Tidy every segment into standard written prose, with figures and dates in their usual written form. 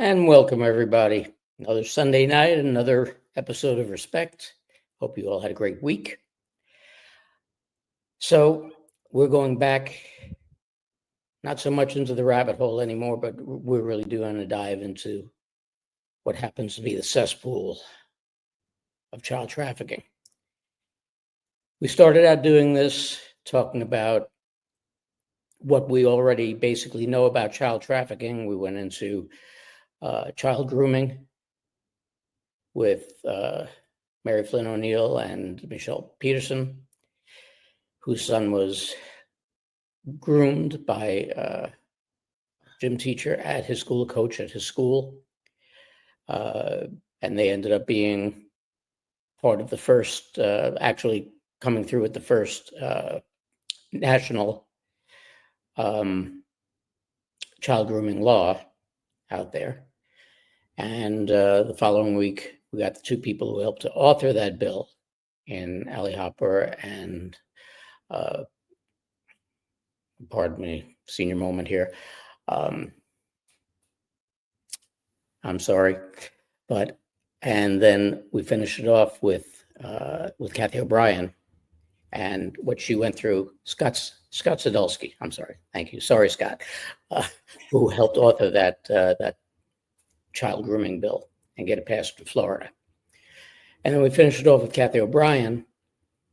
And welcome, everybody. Another Sunday night, another episode of Respect. Hope you all had a great week. So we're going back, not so much into the rabbit hole anymore, but we're really doing a dive into what happens to be the cesspool of child trafficking. We started out doing this, talking about what we already basically know about child trafficking. We went into child grooming with Mary Flynn O'Neill and Michelle Peterson, whose son was groomed by a gym teacher at his school, a coach at his school. And they ended up being part of the first, actually coming through with the first national child grooming law out there. And the following week, we got the two people who helped to author that bill in Ali Hopper and, pardon me, senior moment here. I'm sorry, and then we finished it off with Kathy O'Brien and what she went through. Scott Sadulski. I'm sorry. Thank you. Sorry, Scott, who helped author that child grooming bill and get it passed in Florida. And then we finished it off with Kathy O'Brien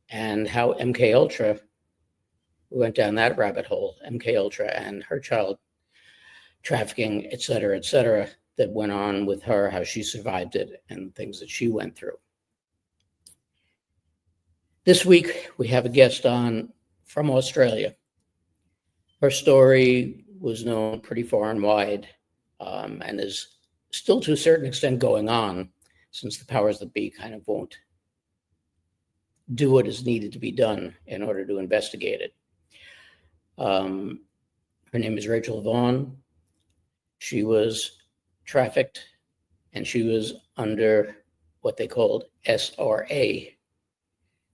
and how MK Ultra, we went down that rabbit hole, MK Ultra and her child trafficking, et cetera, that went on with her, how she survived it and things that she went through. This week, we have a guest on from Australia. Her story was known pretty far and wide, and is still to a certain extent going on, since the powers that be kind of won't do what is needed to be done in order to investigate it. Her name is Racel Vaughan. She was trafficked, and she was under what they called SRA,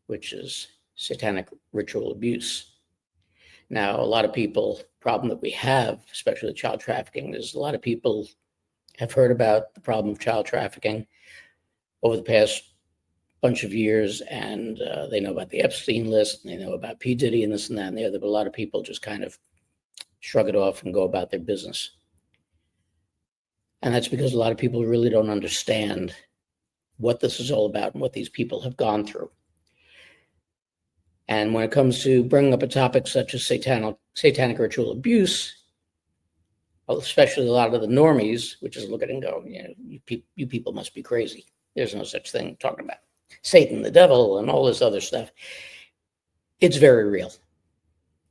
which is satanic ritual abuse. Now, a lot of people, problem that we have, especially with child trafficking, is a lot of people have heard about the problem of child trafficking over the past bunch of years, and they know about the Epstein list, and they know about P. Diddy and this and that and the other, but a lot of people just kind of shrug it off and go about their business. And that's because a lot of people really don't understand what this is all about and what these people have gone through. And when it comes to bringing up a topic such as satanic ritual abuse, especially a lot of the normies, which is look at it and go, you people must be crazy. There's no such thing talking about Satan, the devil, and all this other stuff. It's very real,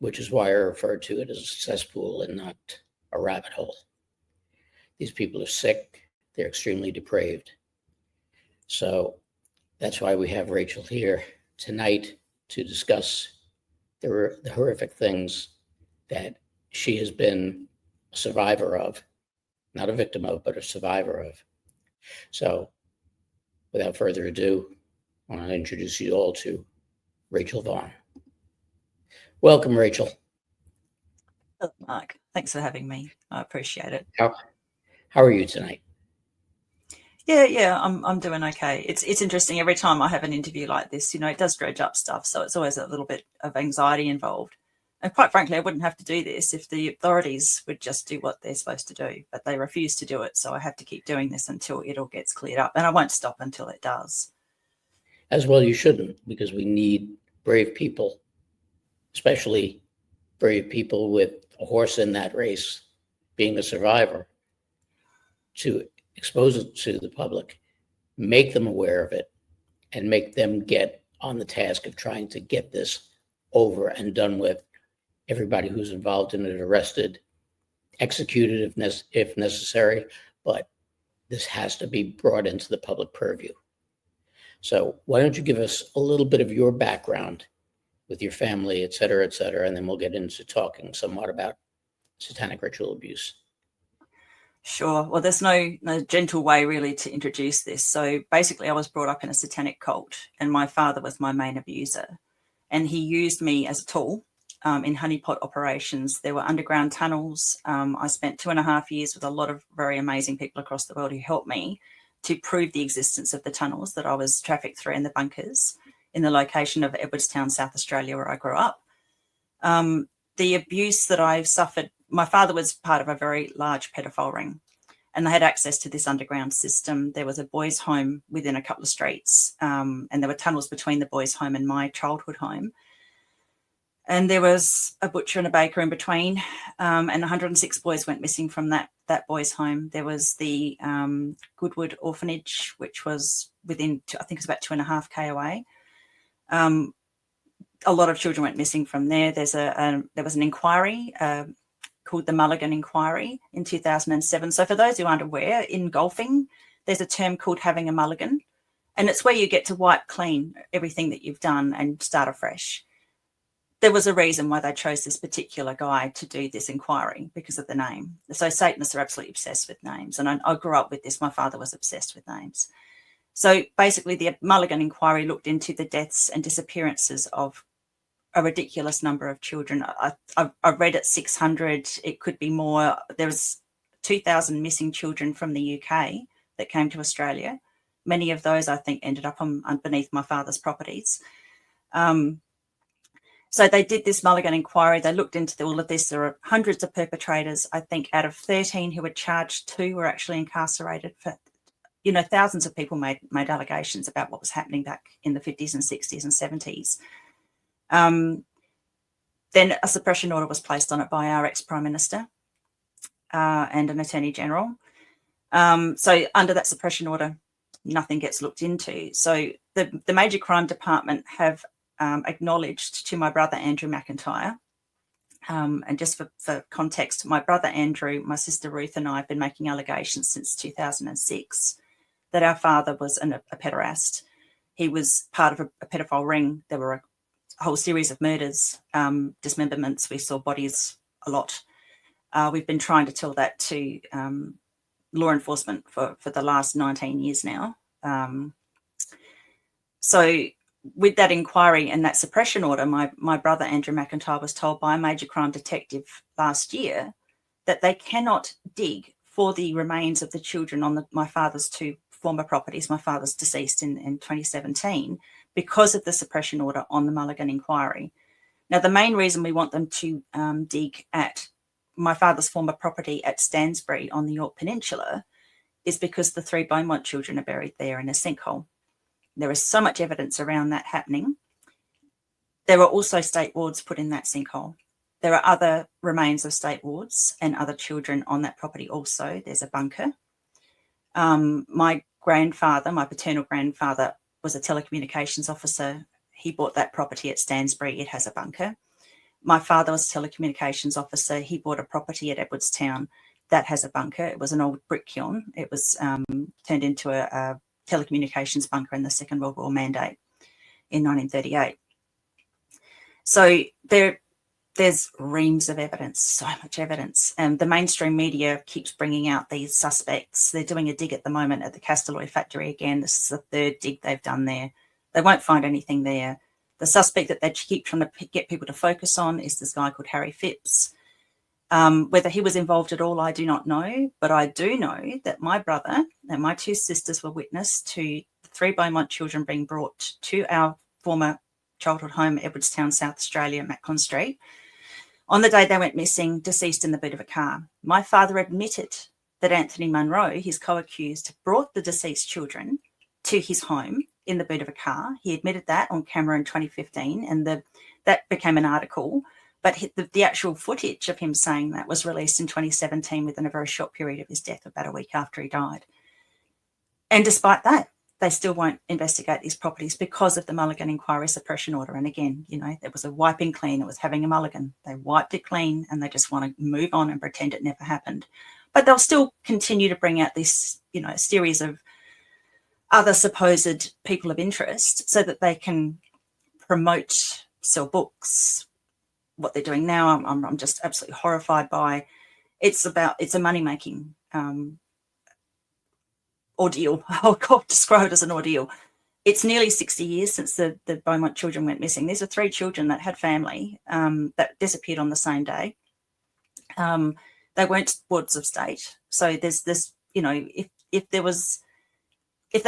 which is why I refer to it as a cesspool and not a rabbit hole. These people are sick. They're extremely depraved. So that's why we have Racel here tonight to discuss the horrific things that she has been a survivor of, not a victim of, but a survivor of. So without further ado, I want to introduce you all to Racel Vaughan. Welcome, Racel. Hello, Mark. Thanks for having me. I appreciate it. How are you tonight? Yeah, I'm doing okay. It's interesting. Every time I have an interview like this, it does dredge up stuff. So it's always a little bit of anxiety involved. And quite frankly, I wouldn't have to do this if the authorities would just do what they're supposed to do, but they refuse to do it. So I have to keep doing this until it all gets cleared up, and I won't stop until it does. As well, you shouldn't, because we need brave people, especially brave people with a horse in that race, being a survivor, to expose it to the public, make them aware of it, and make them get on the task of trying to get this over and done with. Everybody who's involved in it arrested, executed if necessary, but this has to be brought into the public purview. So why don't you give us a little bit of your background with your family, et cetera, and then we'll get into talking somewhat about satanic ritual abuse. Sure. Well, there's no gentle way really to introduce this. So basically, I was brought up in a satanic cult, and my father was my main abuser, and he used me as a tool in honeypot operations. There were underground tunnels. I spent 2.5 years with a lot of very amazing people across the world who helped me to prove the existence of the tunnels that I was trafficked through in the bunkers in the location of Edwardstown, South Australia, where I grew up. The abuse that I've suffered, my father was part of a very large pedophile ring, and they had access to this underground system. There was a boys' home within a couple of streets, and there were tunnels between the boys' home and my childhood home. And there was a butcher and a baker in between, and 106 boys went missing from that boys' home. There was the Goodwood Orphanage, which was within, I think it was about 2.5 away. A lot of children went missing from there. There was an inquiry called the Mulligan Inquiry in 2007. So for those who aren't aware, in golfing, there's a term called having a mulligan, and it's where you get to wipe clean everything that you've done and start afresh. There was a reason why they chose this particular guy to do this inquiry, because of the name. So Satanists are absolutely obsessed with names, and I grew up with this. My father was obsessed with names. So basically the Mulligan Inquiry looked into the deaths and disappearances of a ridiculous number of children. I read at 600, it could be more. There was 2,000 missing children from the UK that came to Australia. Many of those, I think, ended up beneath my father's properties. So they did this Mulligan Inquiry. They looked into all of this. There are hundreds of perpetrators. I think out of 13 who were charged, 2 were actually incarcerated. For, thousands of people made allegations about what was happening back in the 50s and 60s and 70s. Then a suppression order was placed on it by our ex-Prime Minister and an Attorney General. So under that suppression order, nothing gets looked into. So the Major Crime Department have acknowledged to my brother Andrew McIntyre, and just for context, my brother Andrew, my sister Ruth and I have been making allegations since 2006 that our father was a pederast. He was part of a pedophile ring. There were a whole series of murders, dismemberments. We saw bodies a lot. We've been trying to tell that to law enforcement for the last 19 years now. So with that inquiry and that suppression order, my brother Andrew McIntyre was told by a major crime detective last year that they cannot dig for the remains of the children on my father's 2 former properties. My father's deceased in 2017 because of the suppression order on the Mulligan Inquiry. Now, the main reason we want them to dig at my father's former property at Stansbury on the York Peninsula is because the 3 Beaumont children are buried there in a sinkhole. There is so much evidence around that happening. There are also state wards put in that sinkhole. There are other remains of state wards and other children on that property also. There's a bunker. My grandfather, my paternal grandfather, was a telecommunications officer. He bought that property at Stansbury. It has a bunker. My father was a telecommunications officer. He bought a property at Edwardstown that has a bunker. It was an old brick kiln. It was turned into a telecommunications bunker in the Second World War mandate in 1938. So there's reams of evidence, so much evidence. And the mainstream media keeps bringing out these suspects. They're doing a dig at the moment at the Castalloy factory again. This is the 3rd dig they've done there. They won't find anything there. The suspect that they keep trying to get people to focus on is this guy called Harry Phipps. Whether he was involved at all, I do not know. But I do know that my brother and my 2 sisters were witness to the 3 Beaumont children being brought to our former childhood home, Edwardstown, South Australia, Macklin Street. On the day they went missing, deceased in the boot of a car. My father admitted that Anthony Munro, his co-accused, brought the deceased children to his home in the boot of a car. He admitted that on camera in 2015, and that became an article. But the actual footage of him saying that was released in 2017 within a very short period of his death, about a week after he died. And despite that, they still won't investigate these properties because of the Mulligan Inquiry suppression order. And again, it was a wiping clean. It was having a mulligan. They wiped it clean and they just want to move on and pretend it never happened. But they'll still continue to bring out this, series of other supposed people of interest so that they can promote, sell books. What they're doing now, I'm just absolutely horrified by. It's a money-making ordeal. I'll describe it as an ordeal. it's nearly 60 years since the Beaumont children went missing. These are 3 children that had family that disappeared on the same day. They weren't wards of state. So there's this, if they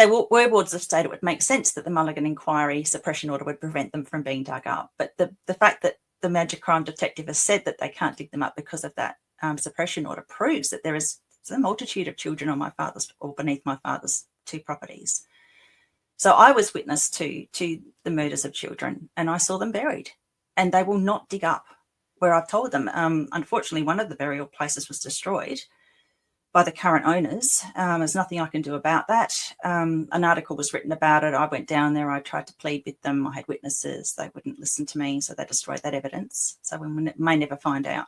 were wards of state, it would make sense that the Mulligan inquiry suppression order would prevent them from being dug up. But the fact that the major crime detective has said that they can't dig them up because of that suppression order proves that there is a multitude of children on my father's or beneath my father's 2 properties. So I was witness to the murders of children, and I saw them buried, and they will not dig up where I've told them. Unfortunately, one of the burial places was destroyed by the current owners. There's nothing I can do about that. An article was written about it. I went down there. I tried to plead with them. I had witnesses. They wouldn't listen to me, so they destroyed that evidence. So we may never find out,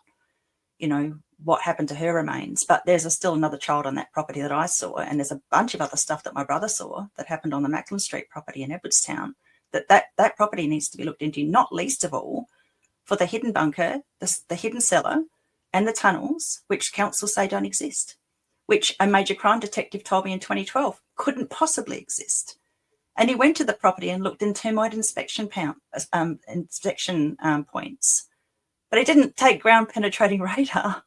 what happened to her remains. But there's still another child on that property that I saw, and there's a bunch of other stuff that my brother saw that happened on the Macklin Street property in Edwardstown. That property needs to be looked into, not least of all for the hidden bunker, the hidden cellar, and the tunnels, which council say don't exist, which a major crime detective told me in 2012 couldn't possibly exist. And he went to the property and looked in termite inspection points, but he didn't take ground penetrating radar.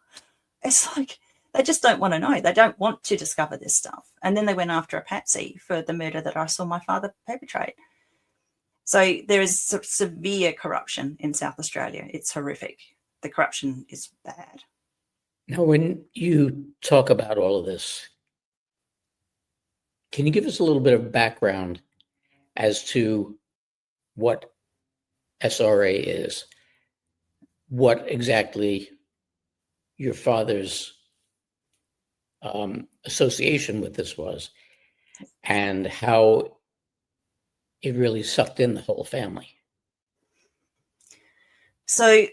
It's like they just don't want to know. They don't want to discover this stuff. And then they went after a patsy for the murder that I saw my father perpetrate. So there is severe corruption in South Australia. It's horrific. The corruption is bad. Now, when you talk about all of this, can you give us a little bit of background as to what SRA is, what exactly your father's association with this was, and how it really sucked in the whole family? So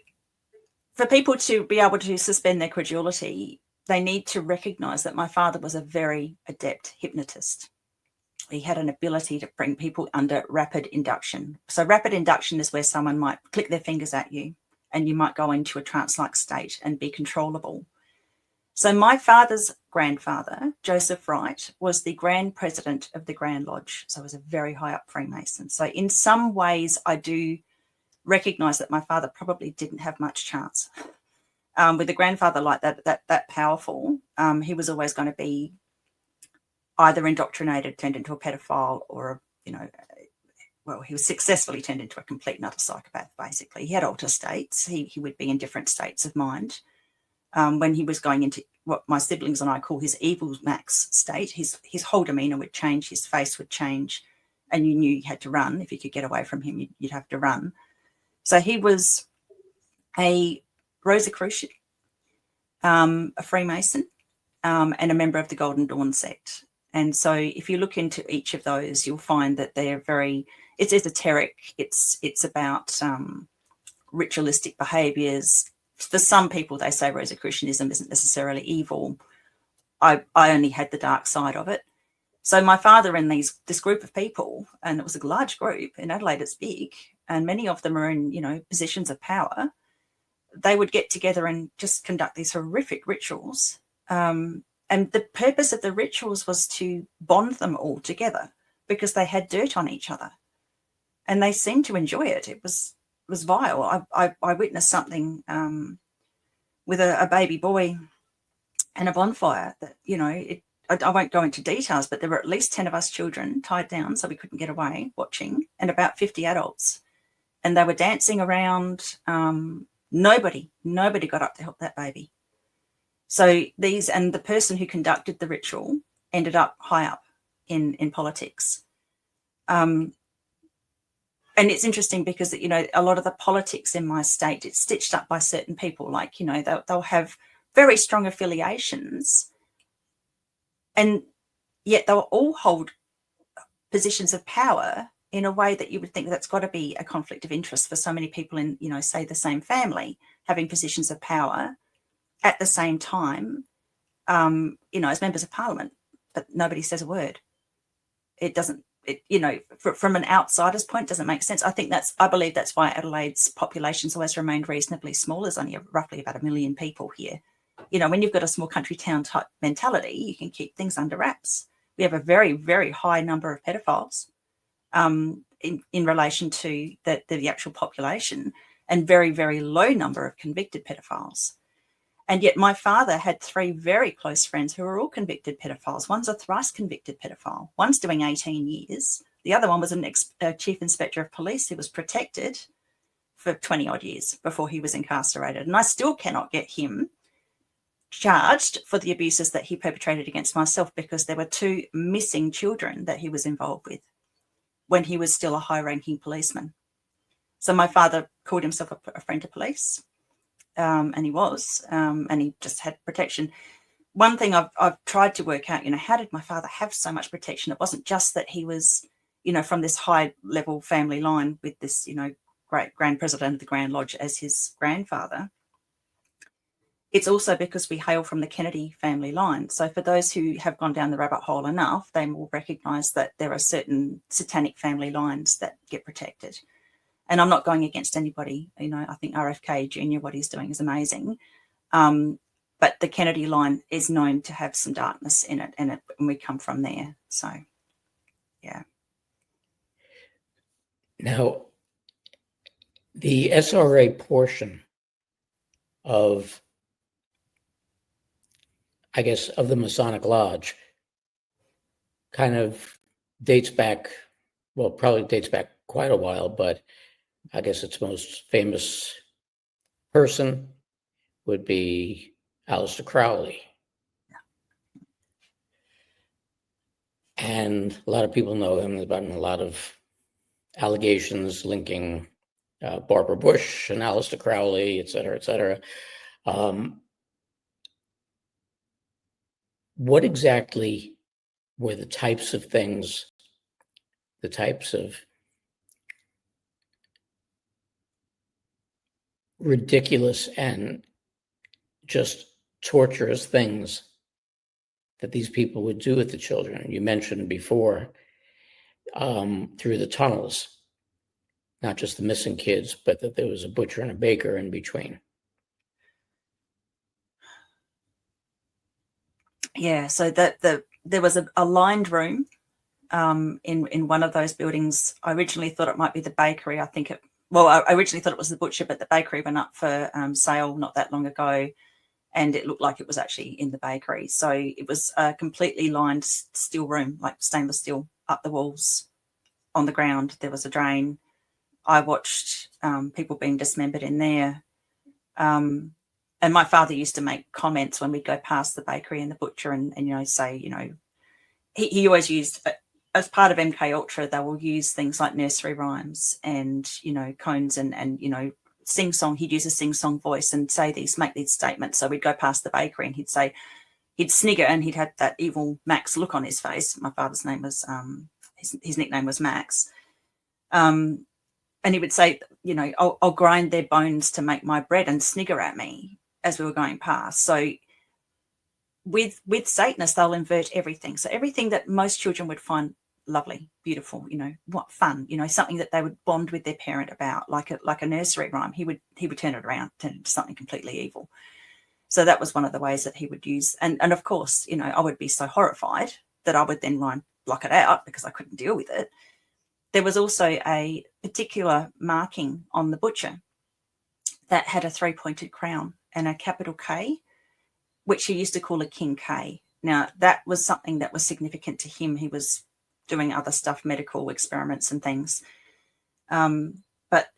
for people to be able to suspend their credulity, they need to recognize that my father was a very adept hypnotist. He had an ability to bring people under rapid induction. So rapid induction is where someone might click their fingers at you and you might go into a trance-like state and be controllable. So my father's grandfather, Joseph Wright, was the Grand President of the Grand Lodge. So he was a very high up Freemason. So in some ways, I do recognize that my father probably didn't have much chance. With a grandfather like that powerful, he was always going to be either indoctrinated, turned into a pedophile, or he was successfully turned into a complete and utter psychopath, basically. He had alter states. He would be in different states of mind. When he was going into what my siblings and I call his evil max state, his whole demeanour would change, his face would change, and you knew you had to run. If you could get away from him, you'd have to run. So he was a Rosicrucian, a Freemason, and a member of the Golden Dawn sect. And so if you look into each of those, you'll find that they're it's esoteric. It's about ritualistic behaviours. For some people, they say Rosicrucianism isn't necessarily evil. I only had the dark side of it. So my father and this group of people, and it was a large group, in Adelaide it's big, and many of them are in, positions of power, they would get together and just conduct these horrific rituals. And the purpose of the rituals was to bond them all together because they had dirt on each other. And they seemed to enjoy it. It was vile. I witnessed something with a baby boy and a bonfire that, I won't go into details, but there were at least 10 of us children tied down so we couldn't get away watching, and about 50 adults. And they were dancing around. Nobody got up to help that baby. So the person who conducted the ritual ended up high up in politics. And it's interesting because, a lot of the politics in my state, it's stitched up by certain people, like, they'll have very strong affiliations, and yet they'll all hold positions of power in a way that you would think that's got to be a conflict of interest for so many people in, say the same family, having positions of power at the same time, as members of parliament, but nobody says a word. It doesn't, from an outsider's point, doesn't make sense. I believe that's why Adelaide's population's always remained reasonably small. There's only roughly about 1 million people here. When you've got a small country town type mentality, you can keep things under wraps. We have a very, very high number of pedophiles. in relation to the actual population, and very, very low number of convicted pedophiles. And yet my father had 3 very close friends who were all convicted pedophiles. One's a thrice convicted pedophile. One's doing 18 years. The other one was a chief inspector of police who was protected for 20 odd years before he was incarcerated. And I still cannot get him charged for the abuses that he perpetrated against myself, because there were 2 missing children that he was involved with when he was still a high-ranking policeman. So my father called himself a friend to police, and he was, and he just had protection. One thing I've tried to work out, how did my father have so much protection? It wasn't just that he was, from this high-level family line with this, great grand president of the Grand Lodge as his grandfather. It's also because we hail from the Kennedy family line. So for those who have gone down the rabbit hole enough, they will recognise that there are certain satanic family lines that get protected. And I'm not going against anybody. I think RFK Jr., what he's doing is amazing. But the Kennedy line is known to have some darkness in it, and we come from there. So, yeah. Now, the SRA portion of, I guess, of the Masonic Lodge kind of dates back, well, probably dates back quite a while, but I guess its most famous person would be Aleister Crowley. And a lot of people know him. There's been a lot of allegations linking Barbara Bush and Aleister Crowley, et cetera, et cetera. What exactly were the types of things, the types of ridiculous and just torturous things that these people would do with the children? You mentioned before, through the tunnels, not just the missing kids, but that there was a butcher and a baker in between. Yeah, so there was a lined room in one of those buildings. I originally thought it might be the bakery. I originally thought it was the butcher, but the bakery went up for sale not that long ago, and it looked like it was actually in the bakery. So it was a completely lined steel room, like stainless steel, up the walls, on the ground. There was a drain. I watched people being dismembered in there. And my father used to make comments when we'd go past the bakery and the butcher and say, he always used, as part of MK Ultra, they will use things like nursery rhymes and, cones and sing song. He'd use a sing song voice and make these statements. So we'd go past the bakery and he'd snigger, and he'd had that evil Max look on his face. My father's name was, his nickname was Max. And he would say, I'll grind their bones to make my bread, and snigger at me as we were going past. So with Satanists, they'll invert everything. So everything that most children would find lovely, beautiful, what fun, something that they would bond with their parent about, like a nursery rhyme, he would turn it around, turn it into something completely evil. So that was one of the ways that he would use. And of course, I would be so horrified that I would then block it out because I couldn't deal with it. There was also a particular marking on the butcher that had a 3-pointed crown and a capital K, which he used to call a King K. Now, that was something that was significant to him. He was doing other stuff, medical experiments and things. But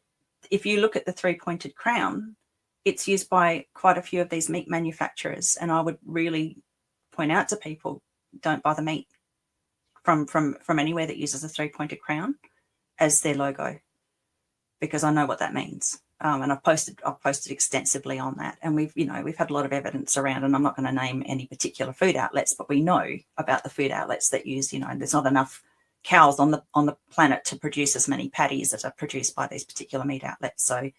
if you look at the 3-pointed crown, it's used by quite a few of these meat manufacturers. And I would really point out to people, don't buy the meat from anywhere that uses a 3-pointed crown as their logo, because I know what that means. And I've posted extensively on that. And we've had a lot of evidence around, and I'm not going to name any particular food outlets, but we know about the food outlets that use, there's not enough cows on the planet to produce as many patties that are produced by these particular meat outlets. So,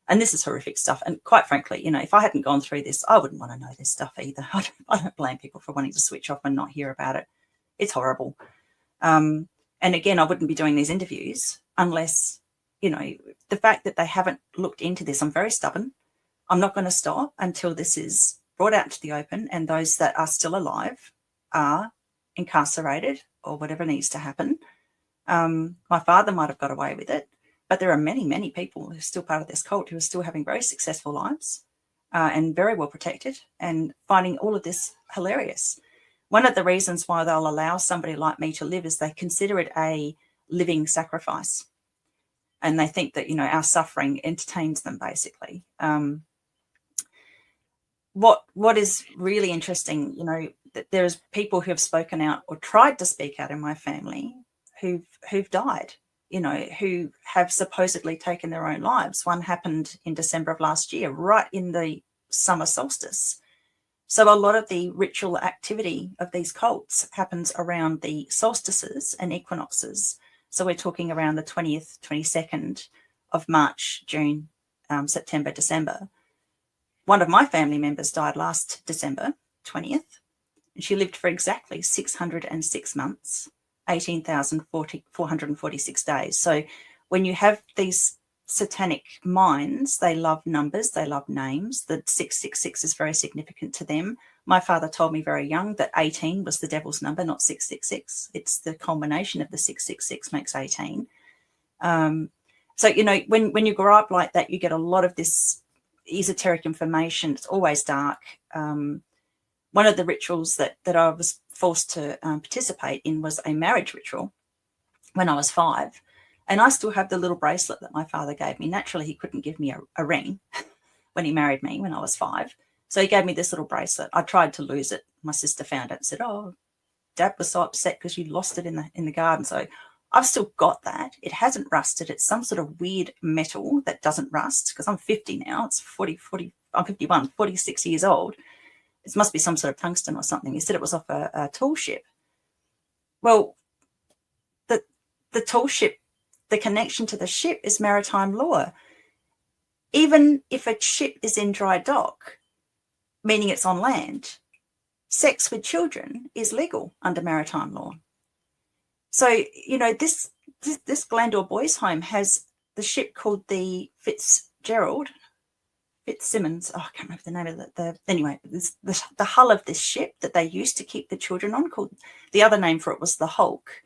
and this is horrific stuff. And quite frankly, if I hadn't gone through this, I wouldn't want to know this stuff either. I don't blame people for wanting to switch off and not hear about it. It's horrible. And again, I wouldn't be doing these interviews unless, the fact that they haven't looked into this. I'm very stubborn. I'm not going to stop until this is brought out to the open and those that are still alive are incarcerated or whatever needs to happen. My father might have got away with it, but there are many, many people who are still part of this cult who are still having very successful lives and very well protected and finding all of this hilarious. One of the reasons why they'll allow somebody like me to live is they consider it a living sacrifice. And they think that, our suffering entertains them, basically. What is really interesting, that there's people who have spoken out or tried to speak out in my family who've died, who have supposedly taken their own lives. One happened in December of last year, right in the summer solstice. So a lot of the ritual activity of these cults happens around the solstices and equinoxes. So we're talking around the 20th, 22nd of March, June, September, December. One of my family members died last December 20th, and she lived for exactly 606 months, 18,446 days. So when you have these satanic minds, they love numbers, they love names. The 666 is very significant to them. My father told me very young that 18 was the devil's number, not 666. It's the combination of the 666 makes 18. So, when you grow up like that, you get a lot of this esoteric information. It's always dark. One of the rituals that I was forced to participate in was a marriage ritual when I was 5. And I still have the little bracelet that my father gave me. Naturally, he couldn't give me a ring when he married me when I was 5. So he gave me this little bracelet. I tried to lose it. My sister found it and said, "Oh, Dad was so upset because you lost it in the garden." So I've still got that. It hasn't rusted. It's some sort of weird metal that doesn't rust because I'm 50 now. It's 40, I'm 51, 46 years old. It must be some sort of tungsten or something. He said it was off a tall ship. Well, the tall ship, the connection to the ship is maritime law. Even if a ship is in dry dock, meaning it's on land, sex with children is legal under maritime law. So, this Glandore Boys Home has the ship called the Fitzsimmons. Oh, I can't remember the name of it. Anyway, the hull of this ship that they used to keep the children on, called, the other name for it was the Hulk,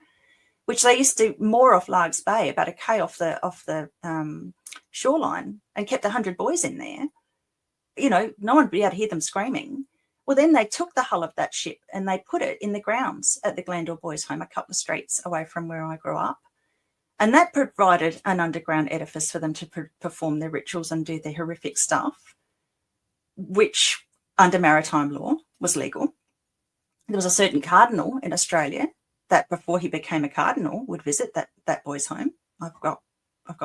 which they used to moor off Largs Bay about a K off the shoreline, and kept 100 boys in there. No one would be able to hear them screaming. Well, then they took the hull of that ship and they put it in the grounds at the Glandore Boys Home, a couple of streets away from where I grew up. And that provided an underground edifice for them to perform their rituals and do their horrific stuff, which under maritime law was legal. There was a certain cardinal in Australia that before he became a cardinal would visit that boys' home. I've got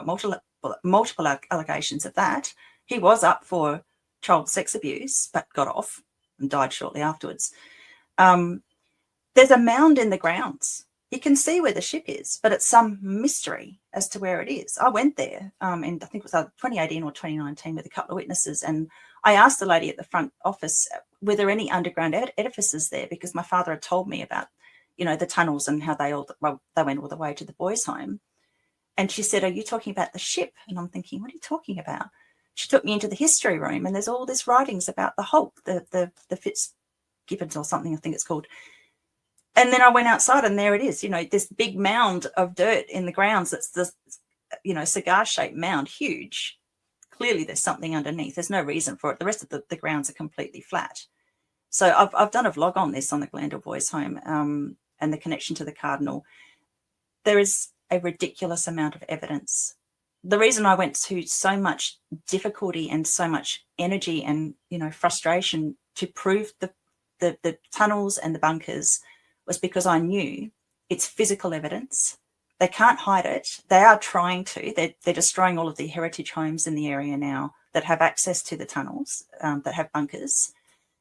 multiple allegations of that. He was up for child sex abuse, but got off and died shortly afterwards. There's a mound in the grounds. You can see where the ship is, but it's some mystery as to where it is. I went there and I think it was either 2018 or 2019 with a couple of witnesses, and I asked the lady at the front office, were there any underground edifices there? Because my father had told me about, the tunnels and how they went all the way to the boys' home. And she said, "Are you talking about the ship?" And I'm thinking, what are you talking about? She took me into the history room, and there's all this writings about the Hulk, the Fitzgibbons or something, I think it's called. And then I went outside, and there it is, this big mound of dirt in the grounds. That's this, cigar-shaped mound, huge. Clearly there's something underneath. There's no reason for it. The rest of the grounds are completely flat. So I've done a vlog on this on the Glandore Boys Home and the connection to the cardinal. There is a ridiculous amount of evidence. The reason I went to so much difficulty and so much energy and, frustration to prove the tunnels and the bunkers was because I knew it's physical evidence. They can't hide it. They are trying to. They're destroying all of the heritage homes in the area now that have access to the tunnels, that have bunkers.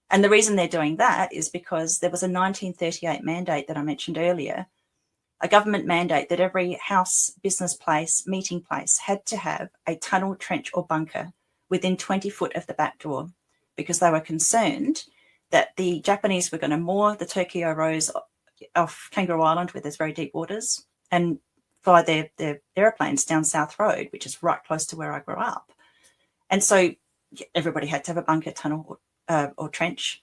And the reason they're doing that is because there was a 1938 mandate that I mentioned earlier, a government mandate that every house, business place, meeting place had to have a tunnel, trench or bunker within 20 foot of the back door, because they were concerned that the Japanese were going to moor the Tokyo Rose off Kangaroo Island, where there's very deep waters, and fly their airplanes down South Road, which is right close to where I grew up. And so everybody had to have a bunker, tunnel or trench.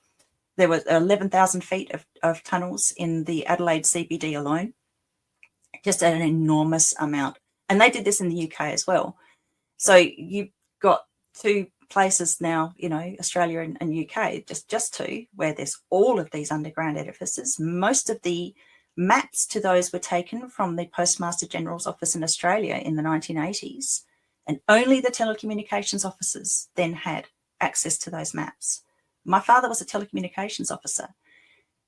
There were 11,000 feet of tunnels in the Adelaide CBD alone. just an enormous amount. And they did this in the UK as well. So you've got two places now, Australia and UK, just two, where there's all of these underground edifices. Most of the maps to those were taken from the Postmaster General's office in Australia in the 1980s, and only the telecommunications officers then had access to those maps. My father was a telecommunications officer.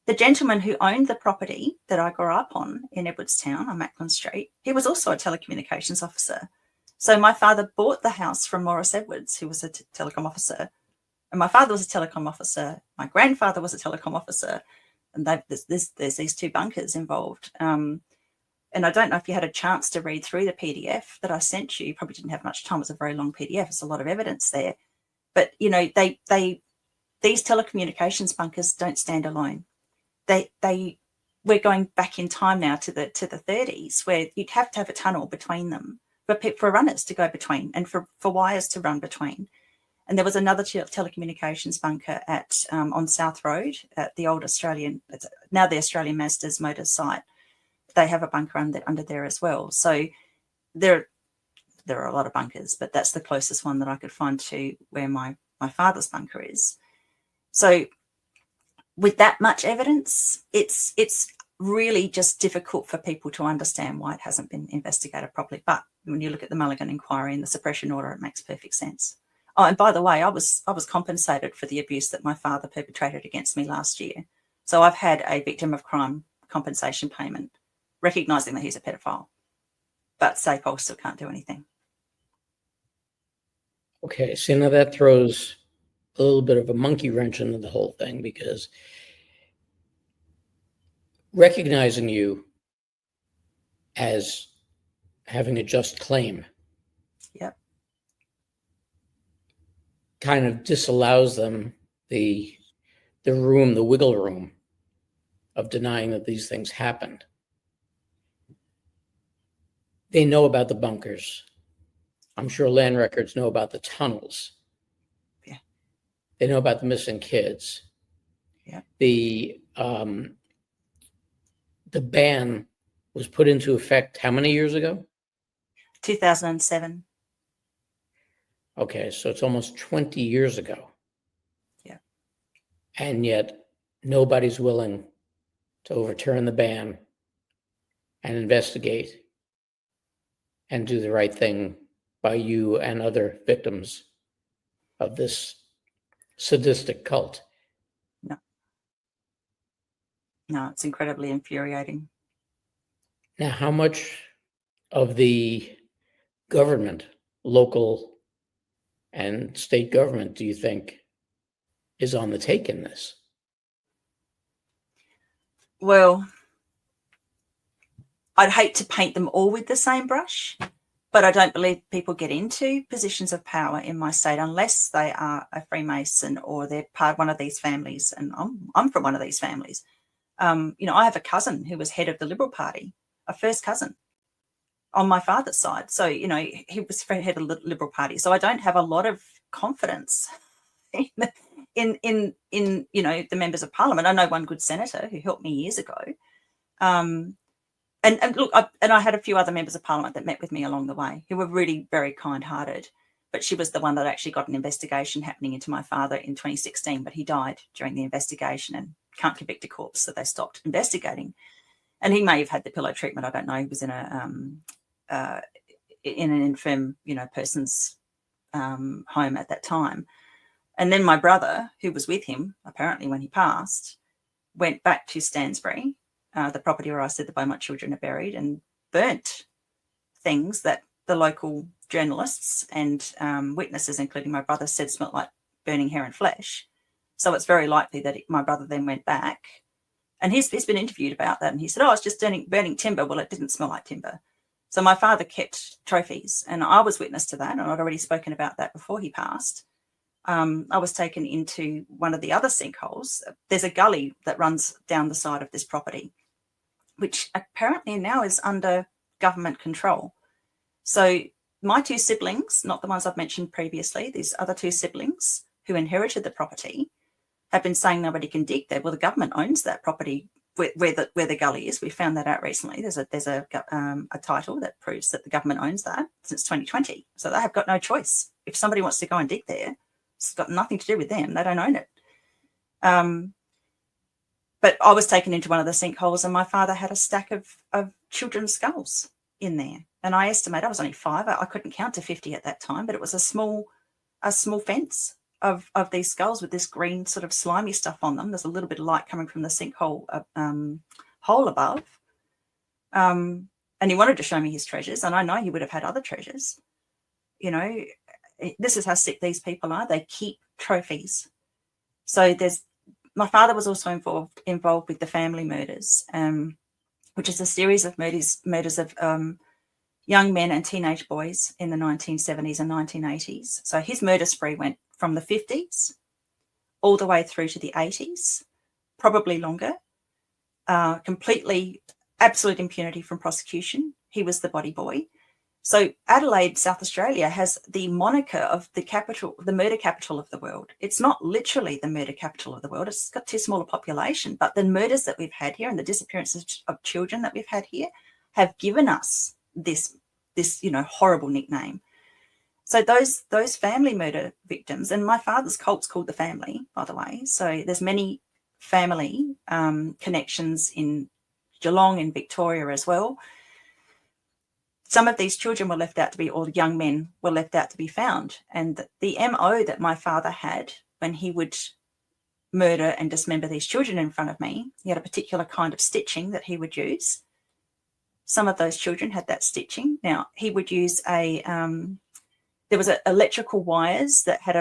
The gentleman who owned the property that I grew up on in Edwardstown on Mackland Street, he was also a telecommunications officer. So my father bought the house from Maurice Edwards, who was a telecom officer. And my father was a telecom officer. My grandfather was a telecom officer. And there's these two bunkers involved. And I don't know if you had a chance to read through the PDF that I sent you. You probably didn't have much time. It's a very long PDF. It's a lot of evidence there. But, these telecommunications bunkers don't stand alone. We're going back in time now to the 30s, where you'd have to have a tunnel between them for runners to go between and for wires to run between. And there was another telecommunications bunker on South Road at the old now the Australian Mazda's Motors site. They have a bunker under there as well. So there are a lot of bunkers, but that's the closest one that I could find to where my father's bunker is. So with that much evidence, it's really just difficult for people to understand why it hasn't been investigated properly. But when you look at the Mulligan inquiry and the suppression order, it makes perfect sense. Oh, and by the way, I was compensated for the abuse that my father perpetrated against me last year. So I've had a victim of crime compensation payment, recognising that he's a pedophile. But SAPOL still can't do anything. Okay, so now that throws a little bit of a monkey wrench into the whole thing, because recognizing you as having a just claim, yep, kind of disallows them the wiggle room of denying that these things happened. They know about the bunkers. I'm sure land records know about the tunnels. Yeah. They know about the missing kids. Yeah. The ban was put into effect how many years ago? 2007. Okay, so it's almost 20 years ago. Yeah. And yet nobody's willing to overturn the ban and investigate and do the right thing by you and other victims of this sadistic cult. No, it's incredibly infuriating. Now, how much of the government, local and state government, do you think is on the take in this? Well, I'd hate to paint them all with the same brush, but I don't believe people get into positions of power in my state unless they are a Freemason or they're part of one of these families. And I'm from one of these families. I have a cousin who was head of the Liberal Party, a first cousin on my father's side. So, he was head of the Liberal Party. So I don't have a lot of confidence in the members of Parliament. I know one good senator who helped me years ago. And look, I had a few other members of Parliament that met with me along the way who were really very kind-hearted. But she was the one that actually got an investigation happening into my father in 2016, but he died during the investigation and can't convict a corpse, so they stopped investigating. And he may have had the pillow treatment. I don't know. He was in an infirm, person's home at that time. And then my brother, who was with him, apparently when he passed, went back to Stansbury, the property where I said that both my children are buried, and burnt things that the local journalists and witnesses, including my brother, said smelled like burning hair and flesh. So it's very likely that my brother then went back, and he's been interviewed about that, and he said, "Oh, it's just burning timber." Well, it didn't smell like timber. So my father kept trophies, and I was witness to that, and I'd already spoken about that before he passed. I was taken into one of the other sinkholes. There's a gully that runs down the side of this property, which apparently now is under government control. So my two siblings, not the ones I've mentioned previously, these other two siblings who inherited the property, have been saying nobody can dig there. Well, the government owns that property where the gully is. We found that out recently. There's a title that proves that the government owns that since 2020. So they have got no choice. If somebody wants to go and dig there, it's got nothing to do with them. They don't own it. But I was taken into one of the sinkholes, and my father had a stack of children's skulls in there. And I estimate I was only 5. I couldn't count to 50 at that time, but it was a small fence of these skulls with this green sort of slimy stuff on them. There's a little bit of light coming from the sinkhole hole above. And he wanted to show me his treasures, and I know he would have had other treasures. You know, this is how sick these people are. They keep trophies. So my father was also involved with the family murders, which is a series of murders of young men and teenage boys in the 1970s and 1980s. So his murder spree went from the 50s all the way through to the 80s, probably longer, completely absolute impunity from prosecution. He was the body boy. So Adelaide, South Australia, has the moniker of the murder capital of the world. It's not literally the murder capital of the world. It's got too small a population, but the murders that we've had here and the disappearances of children that we've had here have given us this horrible nickname. So those family murder victims, and my father's cult's called the Family, by the way. So there's many family connections in Geelong, in Victoria as well. Some of these children were left out to be, or young men were left out to be found. And the MO that my father had when he would murder and dismember these children in front of me, he had a particular kind of stitching that he would use. Some of those children had that stitching. Now, he would use there was electrical wires that had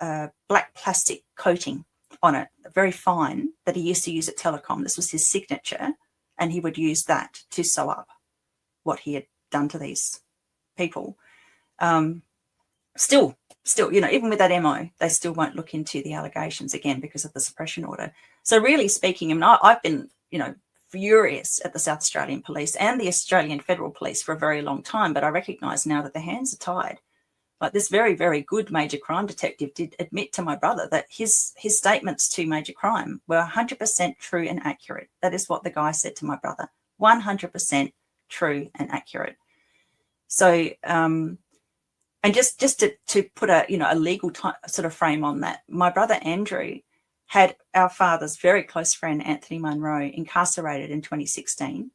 a black plastic coating on it, very fine, that he used to use at Telecom. This was his signature, and he would use that to sew up what he had done to these people. Still, even with that MO, they still won't look into the allegations again because of the suppression order. So really speaking, I mean, I've been, furious at the South Australian Police and the Australian Federal Police for a very long time, but I recognise now that their hands are tied. Like this very, very good major crime detective did admit to my brother that his statements to major crime were 100% true and accurate. That is what the guy said to my brother, 100% true and accurate. So, and just to put a legal sort of frame on that, my brother Andrew had our father's very close friend Anthony Munro incarcerated in 2016.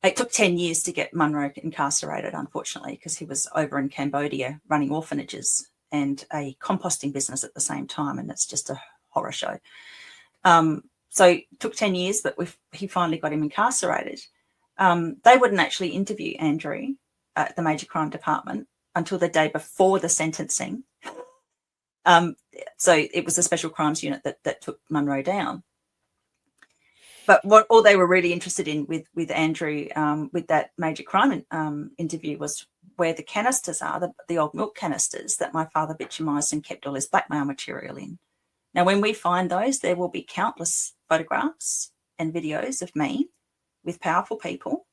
It took 10 years to get Munro incarcerated, unfortunately, because he was over in Cambodia running orphanages and a composting business at the same time, and it's just a horror show. So it took 10 years, but he finally got him incarcerated. They wouldn't actually interview Andrew at the Major Crime Department until the day before the sentencing. So it was the Special Crimes Unit that took Munro down. But all they were really interested in with Andrew, with that major crime interview, was where the canisters are, the old milk canisters that my father bitumised and kept all his blackmail material in. Now, when we find those, there will be countless photographs and videos of me with powerful people,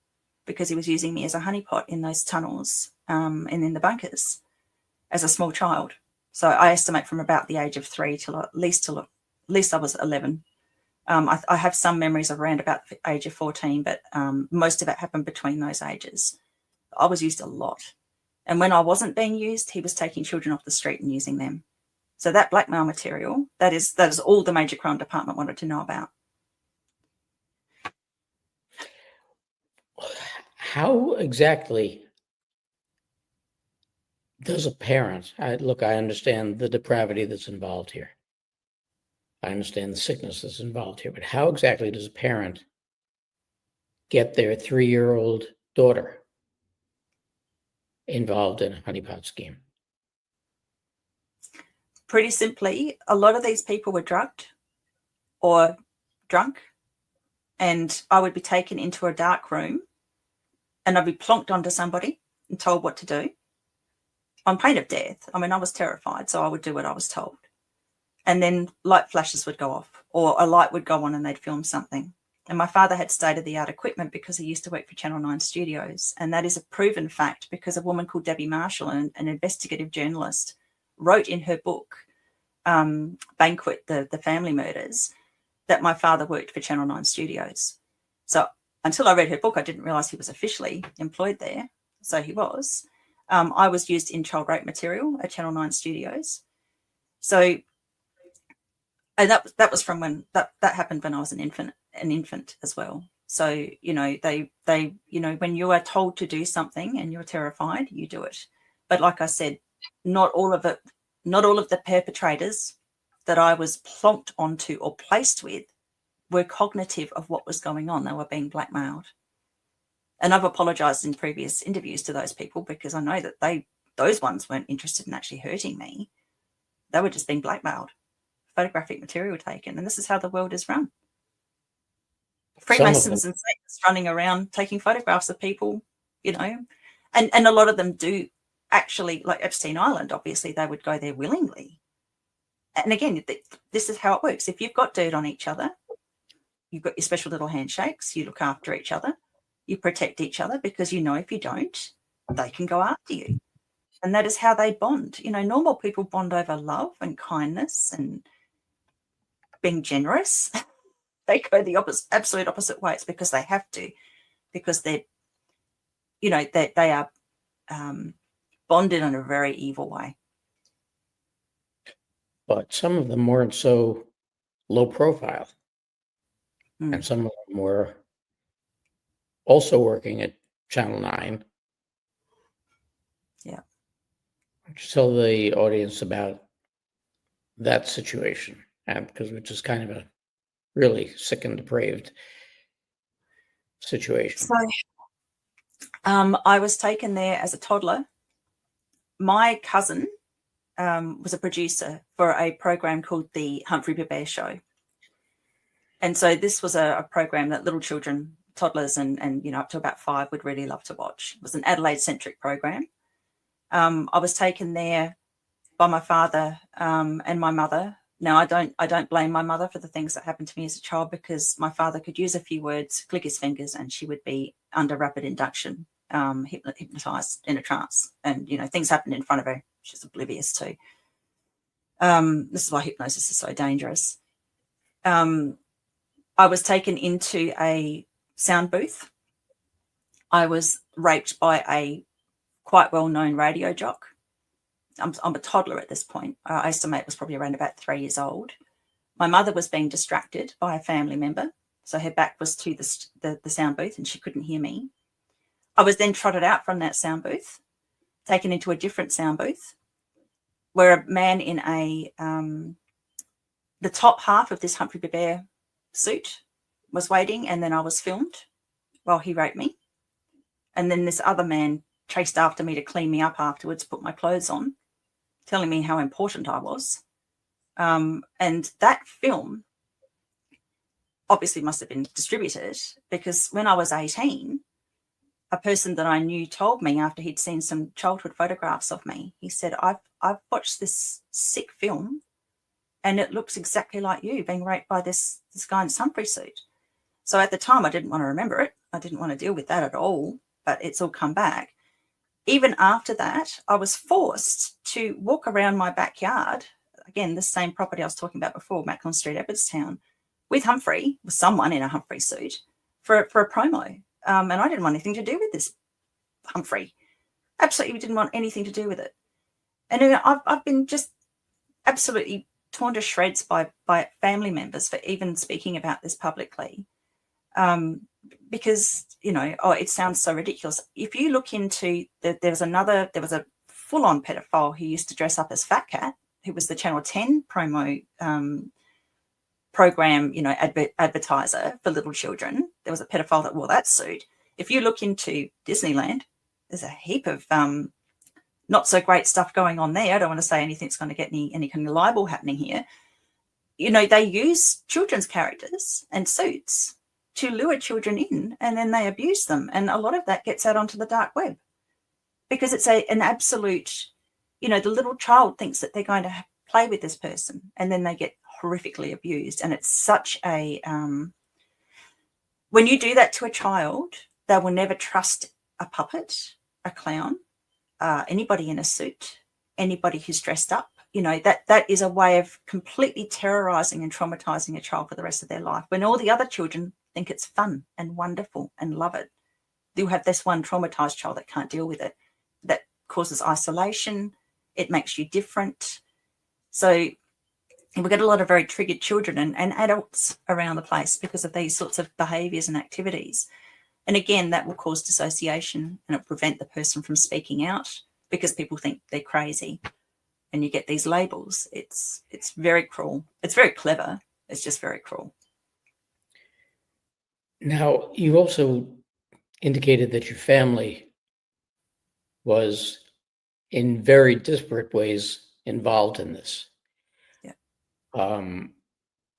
because he was using me as a honeypot in those tunnels and in the bunkers as a small child. So I estimate from about the age of 3 till at least I was 11. I have some memories of around about the age of 14, but most of it happened between those ages. I was used a lot. And when I wasn't being used, he was taking children off the street and using them. So that blackmail material, that is all the Major Crime Department wanted to know about. How exactly does a parent, I understand the depravity that's involved here. I understand the sickness that's involved here, but how exactly does a parent get their 3-year-old daughter involved in a honeypot scheme? Pretty simply, a lot of these people were drugged or drunk, and I would be taken into a dark room and I'd be plonked onto somebody and told what to do on pain of death. I mean, I was terrified, so I would do what I was told. And then light flashes would go off, or a light would go on and they'd film something. And my father had state-of-the-art equipment because he used to work for Channel 9 Studios. And that is a proven fact because a woman called Debbie Marshall, an investigative journalist, wrote in her book, Banquet, the Family Murders, that my father worked for Channel 9 Studios. So until I read her book, I didn't realise he was officially employed there. So he was. I was used in child rape material at Channel 9 Studios. So, and that was from when that happened when I was an infant as well. So, you know, they you know, when you are told to do something and you're terrified, you do it. But like I said, not all of the perpetrators that I was plonked onto or placed with were cognitive of what was going on. They were being blackmailed. And I've apologized in previous interviews to those people, because I know that those ones weren't interested in actually hurting me. They were just being blackmailed, photographic material taken. And this is how the world is run. Freemasons and Satanists running around taking photographs of people, you know, and a lot of them do actually, like Epstein Island, obviously they would go there willingly. And again, this is how it works. If you've got dirt on each other, you've got your special little handshakes, you look after each other, you protect each other, because you know if you don't, they can go after you. And that is how they bond. You know, normal people bond over love and kindness and being generous. They go the absolute opposite way. It's because they have to, because they're, you know, they are bonded in a very evil way. But some of them weren't so low profile. And some of them were also working at Channel 9. Yeah. Just tell the audience about that situation, and because which is kind of a really sick and depraved situation. So I was taken there as a toddler. My cousin was a producer for a program called the Humphrey Bear Show. And so this was a program that little children, toddlers and you know, up to about 5 would really love to watch. It was an Adelaide-centric program. I was taken there by my father and my mother. Now, I don't blame my mother for the things that happened to me as a child, because my father could use a few words, click his fingers, and she would be under rapid induction, hypnotized in a trance. And, you know, things happened in front of her. She's oblivious to. This is why hypnosis is so dangerous. I was taken into a sound booth. I was raped by a quite well-known radio jock. I'm a toddler at this point. I estimate was probably around about 3 years old. My mother was being distracted by a family member, so her back was to the sound booth and she couldn't hear me. I was then trotted out from that sound booth, taken into a different sound booth, where a man in the top half of this Humphrey Bear suit was waiting, and then I was filmed while he raped me. And then this other man chased after me to clean me up afterwards, put my clothes on, telling me how important I was. And that film obviously must have been distributed, because when I was 18, a person that I knew told me, after he'd seen some childhood photographs of me, he said, I've watched this sick film and it looks exactly like you being raped by this guy in this Humphrey suit. So at the time, I didn't want to remember it. I didn't want to deal with that at all, but it's all come back. Even after that, I was forced to walk around my backyard, again, the same property I was talking about before, Macklin Street, Edwardstown, with someone in a Humphrey suit for a promo. And I didn't want anything to do with this Humphrey. Absolutely didn't want anything to do with it. And you know, I've been just absolutely torn to shreds by family members for even speaking about this publicly. Because, you know, it sounds so ridiculous. If you look into, there was a full-on pedophile who used to dress up as Fat Cat, who was the Channel 10 promo program, you know, advertiser for little children. There was a pedophile that wore that suit. If you look into Disneyland, there's a heap of not so great stuff going on there. I don't want to say anything's going to get any kind of libel happening here. You know, they use children's characters and suits to lure children in, and then they abuse them. And a lot of that gets out onto the dark web, because it's an absolute, you know, the little child thinks that they're going to play with this person, and then they get horrifically abused. And it's such a, when you do that to a child, they will never trust a puppet, a clown, anybody in a suit, anybody who's dressed up. that is a way of completely terrorizing and traumatizing a child for the rest of their life. When all the other children think it's fun and wonderful and love it, you have this one traumatized child that can't deal with it. That causes isolation. It makes you different. So we get a lot of very triggered children and adults around the place because of these sorts of behaviors and activities. And again, that will cause dissociation, and it'll prevent the person from speaking out because people think they're crazy. And you get these labels. It's very cruel. It's very clever. It's just very cruel. Now, you also indicated that your family was in very disparate ways involved in this. Yeah.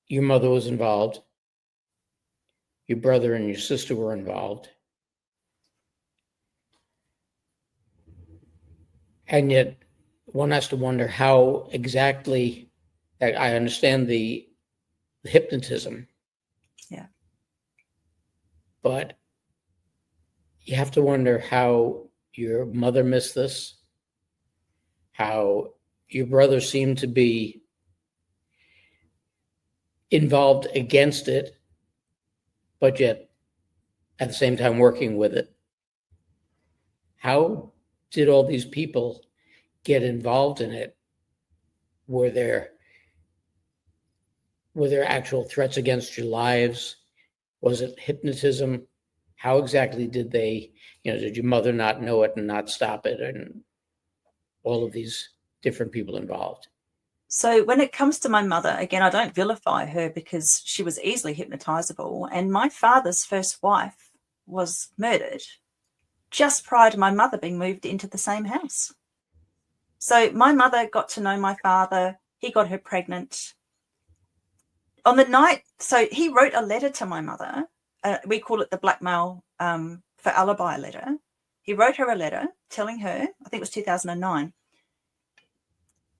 Your mother was involved. Your brother and your sister were involved. And yet one has to wonder how exactly, I understand the hypnotism. Yeah. But you have to wonder how your mother missed this, how your brother seemed to be involved against it, but yet at the same time working with it. How did all these people get involved in it? Were there actual threats against your lives? Was it hypnotism? How exactly did they, did your mother not know it and not stop it, and all of these different people involved? So when it comes to my mother, again, I don't vilify her because she was easily hypnotizable. And my father's first wife was murdered just prior to my mother being moved into the same house. So my mother got to know my father. He got her pregnant. On the night, so he wrote a letter to my mother. We call it the blackmail for alibi letter. He wrote her a letter telling her, I think it was 2009,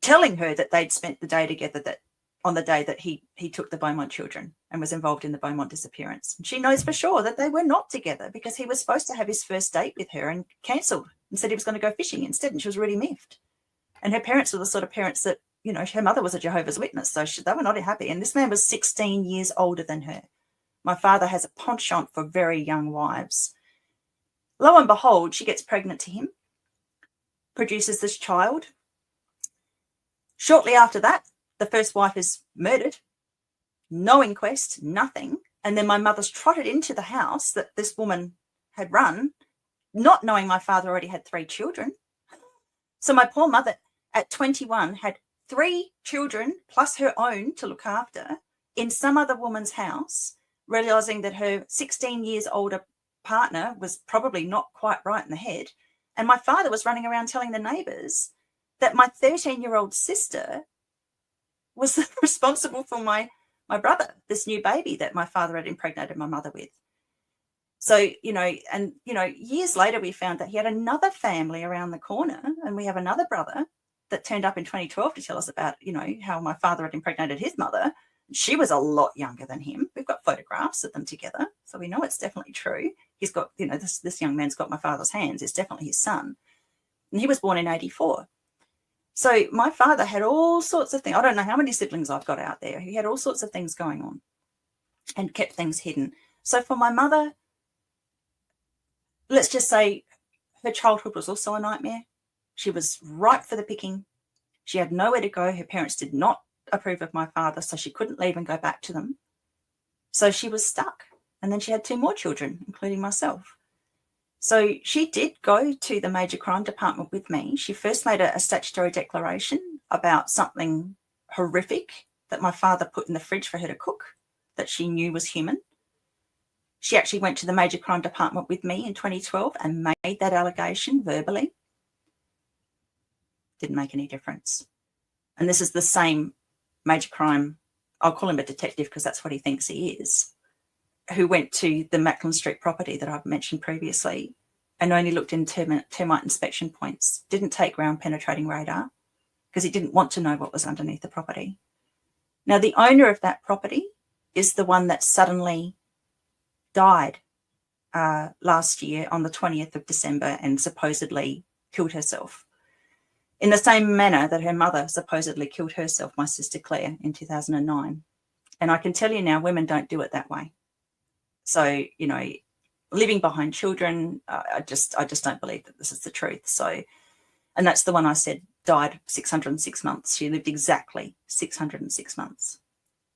telling her that they'd spent the day together, that on the day that he took the Beaumont children and was involved in the Beaumont disappearance. And she knows for sure that they were not together because he was supposed to have his first date with her and cancelled and said he was going to go fishing instead. And she was really miffed. And her parents were the sort of parents that, her mother was a Jehovah's Witness, so they were not happy. And this man was 16 years older than her. My father has a penchant for very young wives. Lo and behold, she gets pregnant to him, produces this child. Shortly after that, the first wife is murdered. No inquest, nothing. And then my mother's trotted into the house that this woman had run, not knowing my father already had 3 children. So my poor mother at 21 had 3 children plus her own to look after in some other woman's house, realizing that her 16 years older partner was probably not quite right in the head. And my father was running around telling the neighbors that my 13-year-old sister was responsible for my brother, this new baby that my father had impregnated my mother with. So, years later, we found that he had another family around the corner, and we have another brother that turned up in 2012 to tell us about, how my father had impregnated his mother. She was a lot younger than him. We've got photographs of them together, so we know it's definitely true. He's got, this young man's got my father's hands. It's definitely his son. And he was born in 84. So my father had all sorts of things. I don't know how many siblings I've got out there. He had all sorts of things going on and kept things hidden. So for my mother, let's just say her childhood was also a nightmare. She was ripe for the picking. She had nowhere to go. Her parents did not approve of my father, so she couldn't leave and go back to them. So she was stuck. And then she had 2 more children, including myself. So she did go to the Major Crime Department with me. She first made a statutory declaration about something horrific that my father put in the fridge for her to cook that she knew was human. She actually went to the Major Crime Department with me in 2012 and made that allegation verbally. Didn't make any difference. And this is the same major crime, I'll call him a detective because that's what he thinks he is, who went to the Macklin Street property that I've mentioned previously and only looked in termite inspection points, didn't take ground penetrating radar because he didn't want to know what was underneath the property. Now, the owner of that property is the one that suddenly died last year on the 20th of December and supposedly killed herself. in the same manner that her mother supposedly killed herself, my sister Claire, in 2009. And I can tell you now, women don't do it that way. So, you know, living behind children, I just don't believe that this is the truth. So, and that's the one I said died 606 months. She lived exactly 606 months,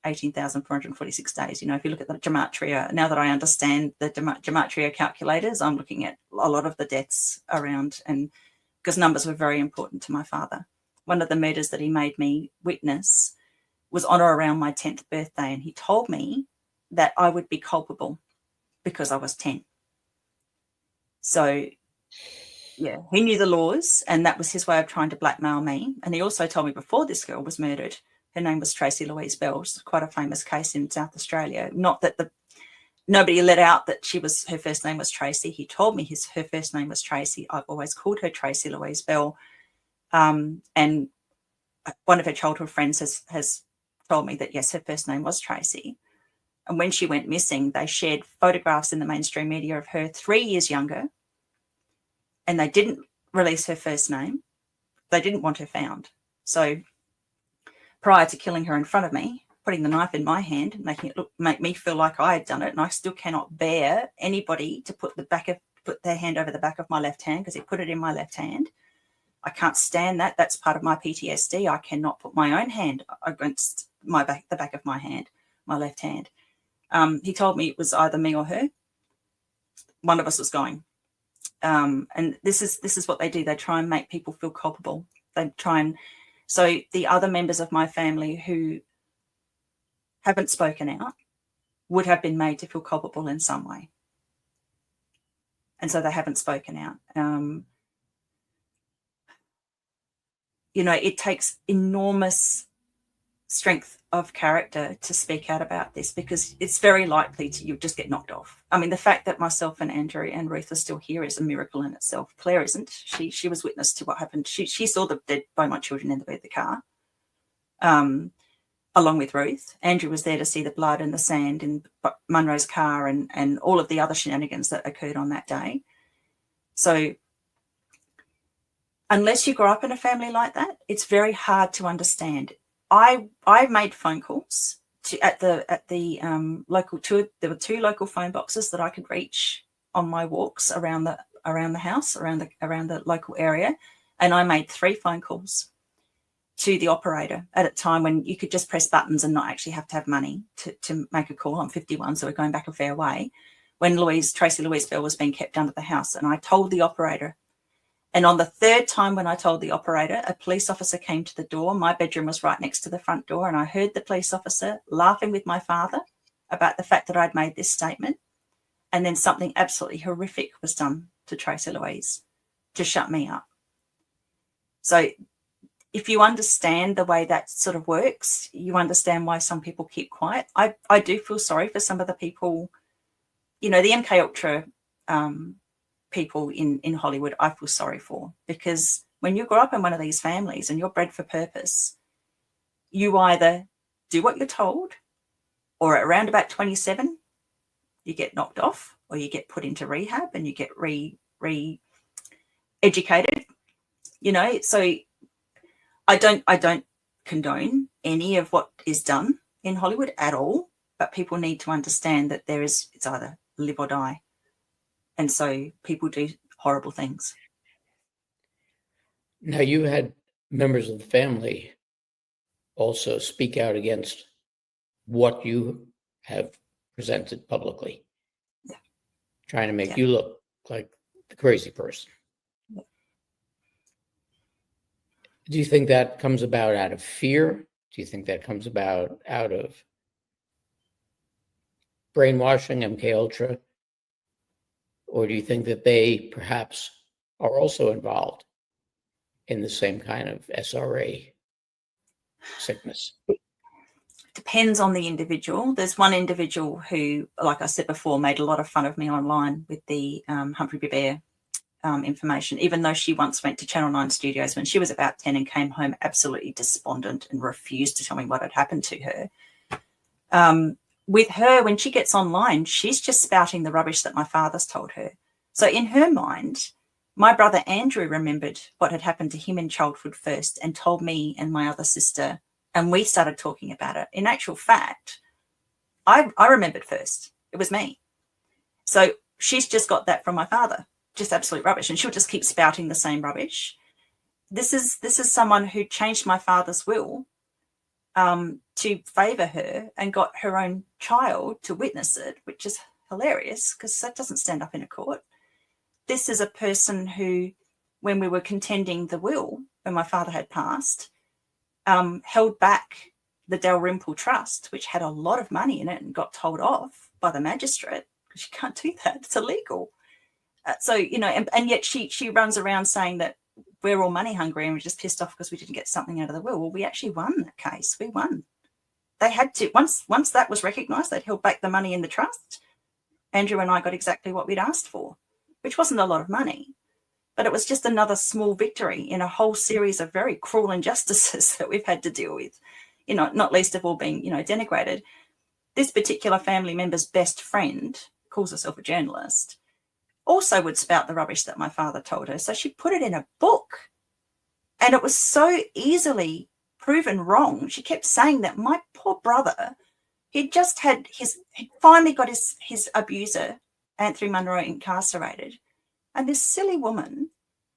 18,446 days. You know, if you look at the gematria, now that I understand the gematria calculators, I'm looking at a lot of the deaths around, and because numbers were very important to my father. One of the murders that he made me witness was on or around my 10th birthday, and he told me that I would be culpable because I was 10. So, yeah, he knew the laws, and that was his way of trying to blackmail me. And he also told me before this girl was murdered, her name was Tracy Louise Bell. It's quite a famous case in South Australia. Not that nobody let out that her first name was Tracy. He told me her first name was Tracy. I've always called her Tracy Louise Bell. And one of her childhood friends has told me that, yes, her first name was Tracy. And when she went missing, they shared photographs in the mainstream media of her 3 years younger, and they didn't release her first name. They didn't want her found. So prior to killing her in front of me, putting the knife in my hand, make me feel like I had done it, and I still cannot bear anybody to put their hand over the back of my left hand, because he put it in my left hand. I can't stand that. That's part of my PTSD. I cannot put my own hand against the back of my hand, my left hand. He told me it was either me or her. One of us was going. And this is what they do. They try and make people feel culpable. So the other members of my family who haven't spoken out would have been made to feel culpable in some way. And so they haven't spoken out. You know, it takes enormous strength of character to speak out about this, because it's very likely you just get knocked off. I mean, the fact that myself and Andrew and Ruth are still here is a miracle in itself. Claire isn't. She was witness to what happened. She saw the dead by my children in the bed of the car, along with Ruth. Andrew was there to see the blood and the sand in Munro's car and all of the other shenanigans that occurred on that day. So unless you grow up in a family like that, it's very hard to understand. I made phone calls at the local tour. There were 2 local phone boxes that I could reach on my walks around the house, around the local area, and I made 3 phone calls to the operator at a time when you could just press buttons and not actually have to have money to make a call. I'm 51, so we're going back a fair way. When Tracy Louise Bell was being kept under the house, and I told the operator. And on the 3rd time when I told the operator, a police officer came to the door. My bedroom was right next to the front door, and I heard the police officer laughing with my father about the fact that I'd made this statement. And then something absolutely horrific was done to Tracy Louise to shut me up. So if you understand the way that sort of works, you understand why some people keep quiet. I do feel sorry for some of the people, you know, the MK Ultra people in Hollywood. I feel sorry for, because when you grow up in one of these families and you're bred for purpose, you either do what you're told, or at around about 27, you get knocked off, or you get put into rehab and you get re-educated, you know. So I don't condone any of what is done in Hollywood at all, but people need to understand that it's either live or die. And so people do horrible things. Now, you had members of the family also speak out against what you have presented publicly, trying to make you look like the crazy person. Yeah. Do you think that comes about out of fear? Do you think that comes about out of brainwashing, MK Ultra? Or do you think that they perhaps are also involved in the same kind of SRA sickness? Depends on the individual. There's one individual who, like I said before, made a lot of fun of me online with the Humphrey Bear information, even though she once went to Channel 9 studios when she was about 10 and came home absolutely despondent and refused to tell me what had happened to her. With her, when she gets online, she's just spouting the rubbish that my father's told her. So in her mind, My brother Andrew remembered what had happened to him in childhood first and told me and my other sister, and we started talking about it. In actual fact, I remembered first. It was me. So she's just got that from my father, just absolute rubbish. And she'll just keep spouting the same rubbish. This is someone who changed my father's will to favour her and got her own child to witness it, which is hilarious because that doesn't stand up in a court. This is a person who, when we were contending the will, when my father had passed, held back the Dalrymple Trust, which had a lot of money in it, and got told off by the magistrate because you can't do that. It's illegal. So, you know, and yet she runs around saying that we're all money hungry and we're just pissed off because we didn't get something out of the will. Well, we actually won that case. We won. They had to, once that was recognised, they'd held back the money in the trust. Andrew and I got exactly what we'd asked for, which wasn't a lot of money, but it was just another small victory in a whole series of very cruel injustices that we've had to deal with, you know, not least of all being, you know, denigrated. This particular family member's best friend, calls herself a journalist, also would spout the rubbish that my father told her. So she put it in a book, and it was so easily proven wrong. She kept saying that my poor brother, he'd finally got his abuser, Anthony Munro, incarcerated. And this silly woman,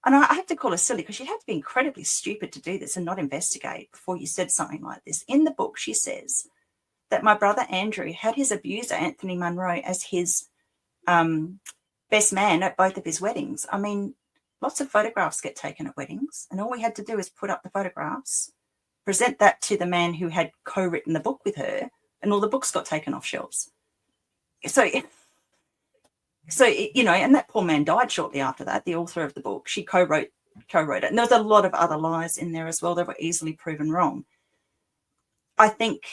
and I have to call her silly because she'd have to be incredibly stupid to do this and not investigate before you said something like this. In the book, she says that my brother Andrew had his abuser, Anthony Munro, as his best man at both of his weddings. I mean, lots of photographs get taken at weddings, and all we had to do is put up the photographs, present that to the man who had co-written the book with her, and all the books got taken off shelves. So, you know, and that poor man died shortly after that, the author of the book. She co-wrote it. And there was a lot of other lies in there as well that were easily proven wrong. I think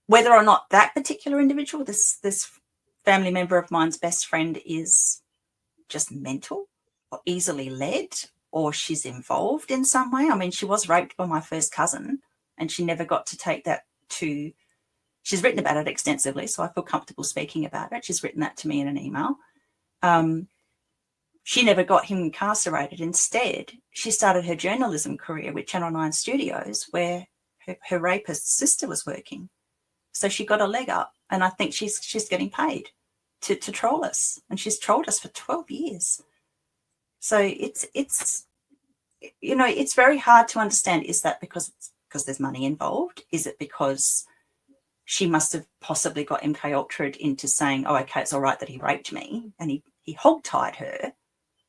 whether or not that particular individual, this family member of mine's best friend, is just mental or easily led, or she's involved in some way. I mean, she was raped by my first cousin, and she never got to take that to... She's written about it extensively, so I feel comfortable speaking about it. She's written that to me in an email. She never got him incarcerated. Instead, she started her journalism career with Channel 9 Studios, where her rapist sister was working. So she got a leg up, and I think she's getting paid to troll us, and she's trolled us for 12 years. So it's you know, it's very hard to understand. Is that because there's money involved? Is it because she must have possibly got MK Ultra'd into saying, oh, okay, it's all right that he raped me, and he hog-tied her?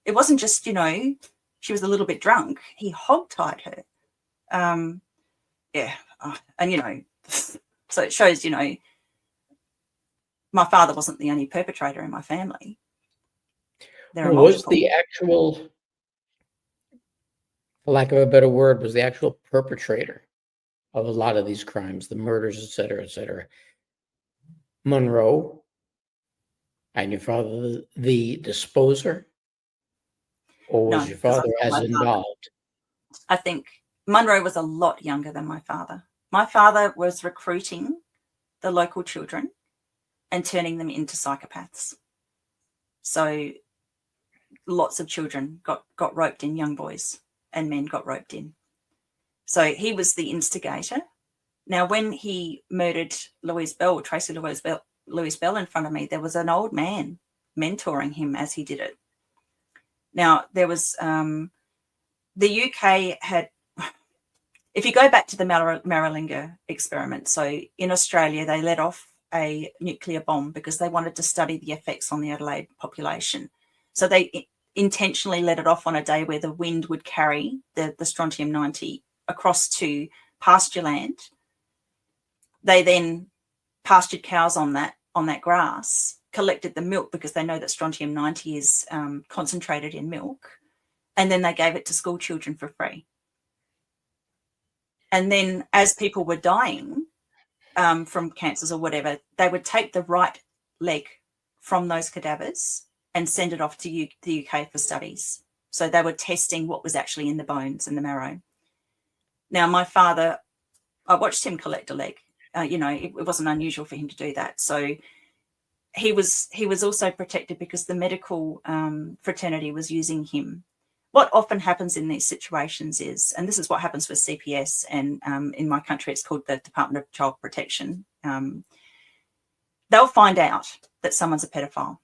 It wasn't just, you know, she was a little bit drunk. He hog-tied her. And, you know, so it shows, you know, my father wasn't the only perpetrator in my family. Was the actual, for lack of a better word, was the actual perpetrator of a lot of these crimes, the murders, et cetera, Munro, and your father the disposer? Or was your father as involved? I think Munro was a lot younger than my father. My father was recruiting the local children and turning them into psychopaths. So lots of children got roped in, young boys and men got roped in. So he was the instigator. Now, when he murdered Tracy Louise Bell in front of me, there was an old man mentoring him as he did it. Now, there was the UK had, if you go back to the Maralinga experiment, so in Australia, they let off a nuclear bomb because they wanted to study the effects on the Adelaide population. So they intentionally let it off on a day where the wind would carry the strontium-90 across to pasture land. They then pastured cows on that grass, collected the milk because they know that strontium-90 is concentrated in milk, and then they gave it to school children for free. And then as people were dying from cancers or whatever, they would take the right leg from those cadavers and send it off to the UK for studies. So they were testing what was actually in the bones and the marrow. Now, my father, I watched him collect a leg. You know, it wasn't unusual for him to do that. So he was also protected because the medical fraternity was using him. What often happens in these situations is, and this is what happens with CPS, and in my country it's called the Department of Child Protection, they'll find out that someone's a pedophile.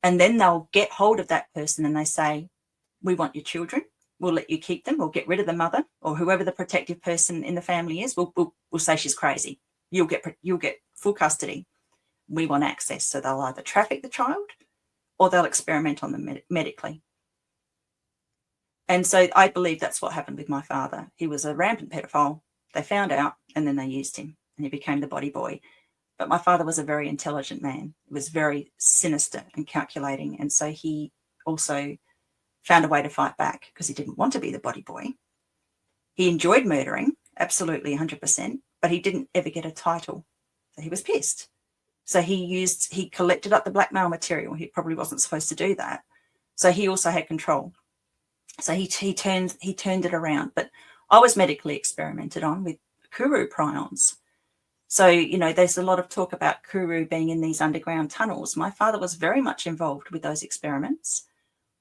And then they'll get hold of that person and they say, we want your children. We'll let you keep them. We'll get rid of the mother, or whoever the protective person in the family is. We'll say she's crazy. You'll get full custody. We want access. So they'll either traffic the child or they'll experiment on them medically. And so I believe that's what happened with my father. He was a rampant pedophile. They found out and then they used him and he became the body boy. But my father was a very intelligent man. He was very sinister and calculating. And so he also found a way to fight back because he didn't want to be the body boy. He enjoyed murdering, absolutely 100%, but he didn't ever get a title. So he was pissed. So he collected up the blackmail material. He probably wasn't supposed to do that. So he also had control. So he turned it around. But I was medically experimented on with Kuru prions. So, there's a lot of talk about Kuru being in these underground tunnels. My father was very much involved with those experiments.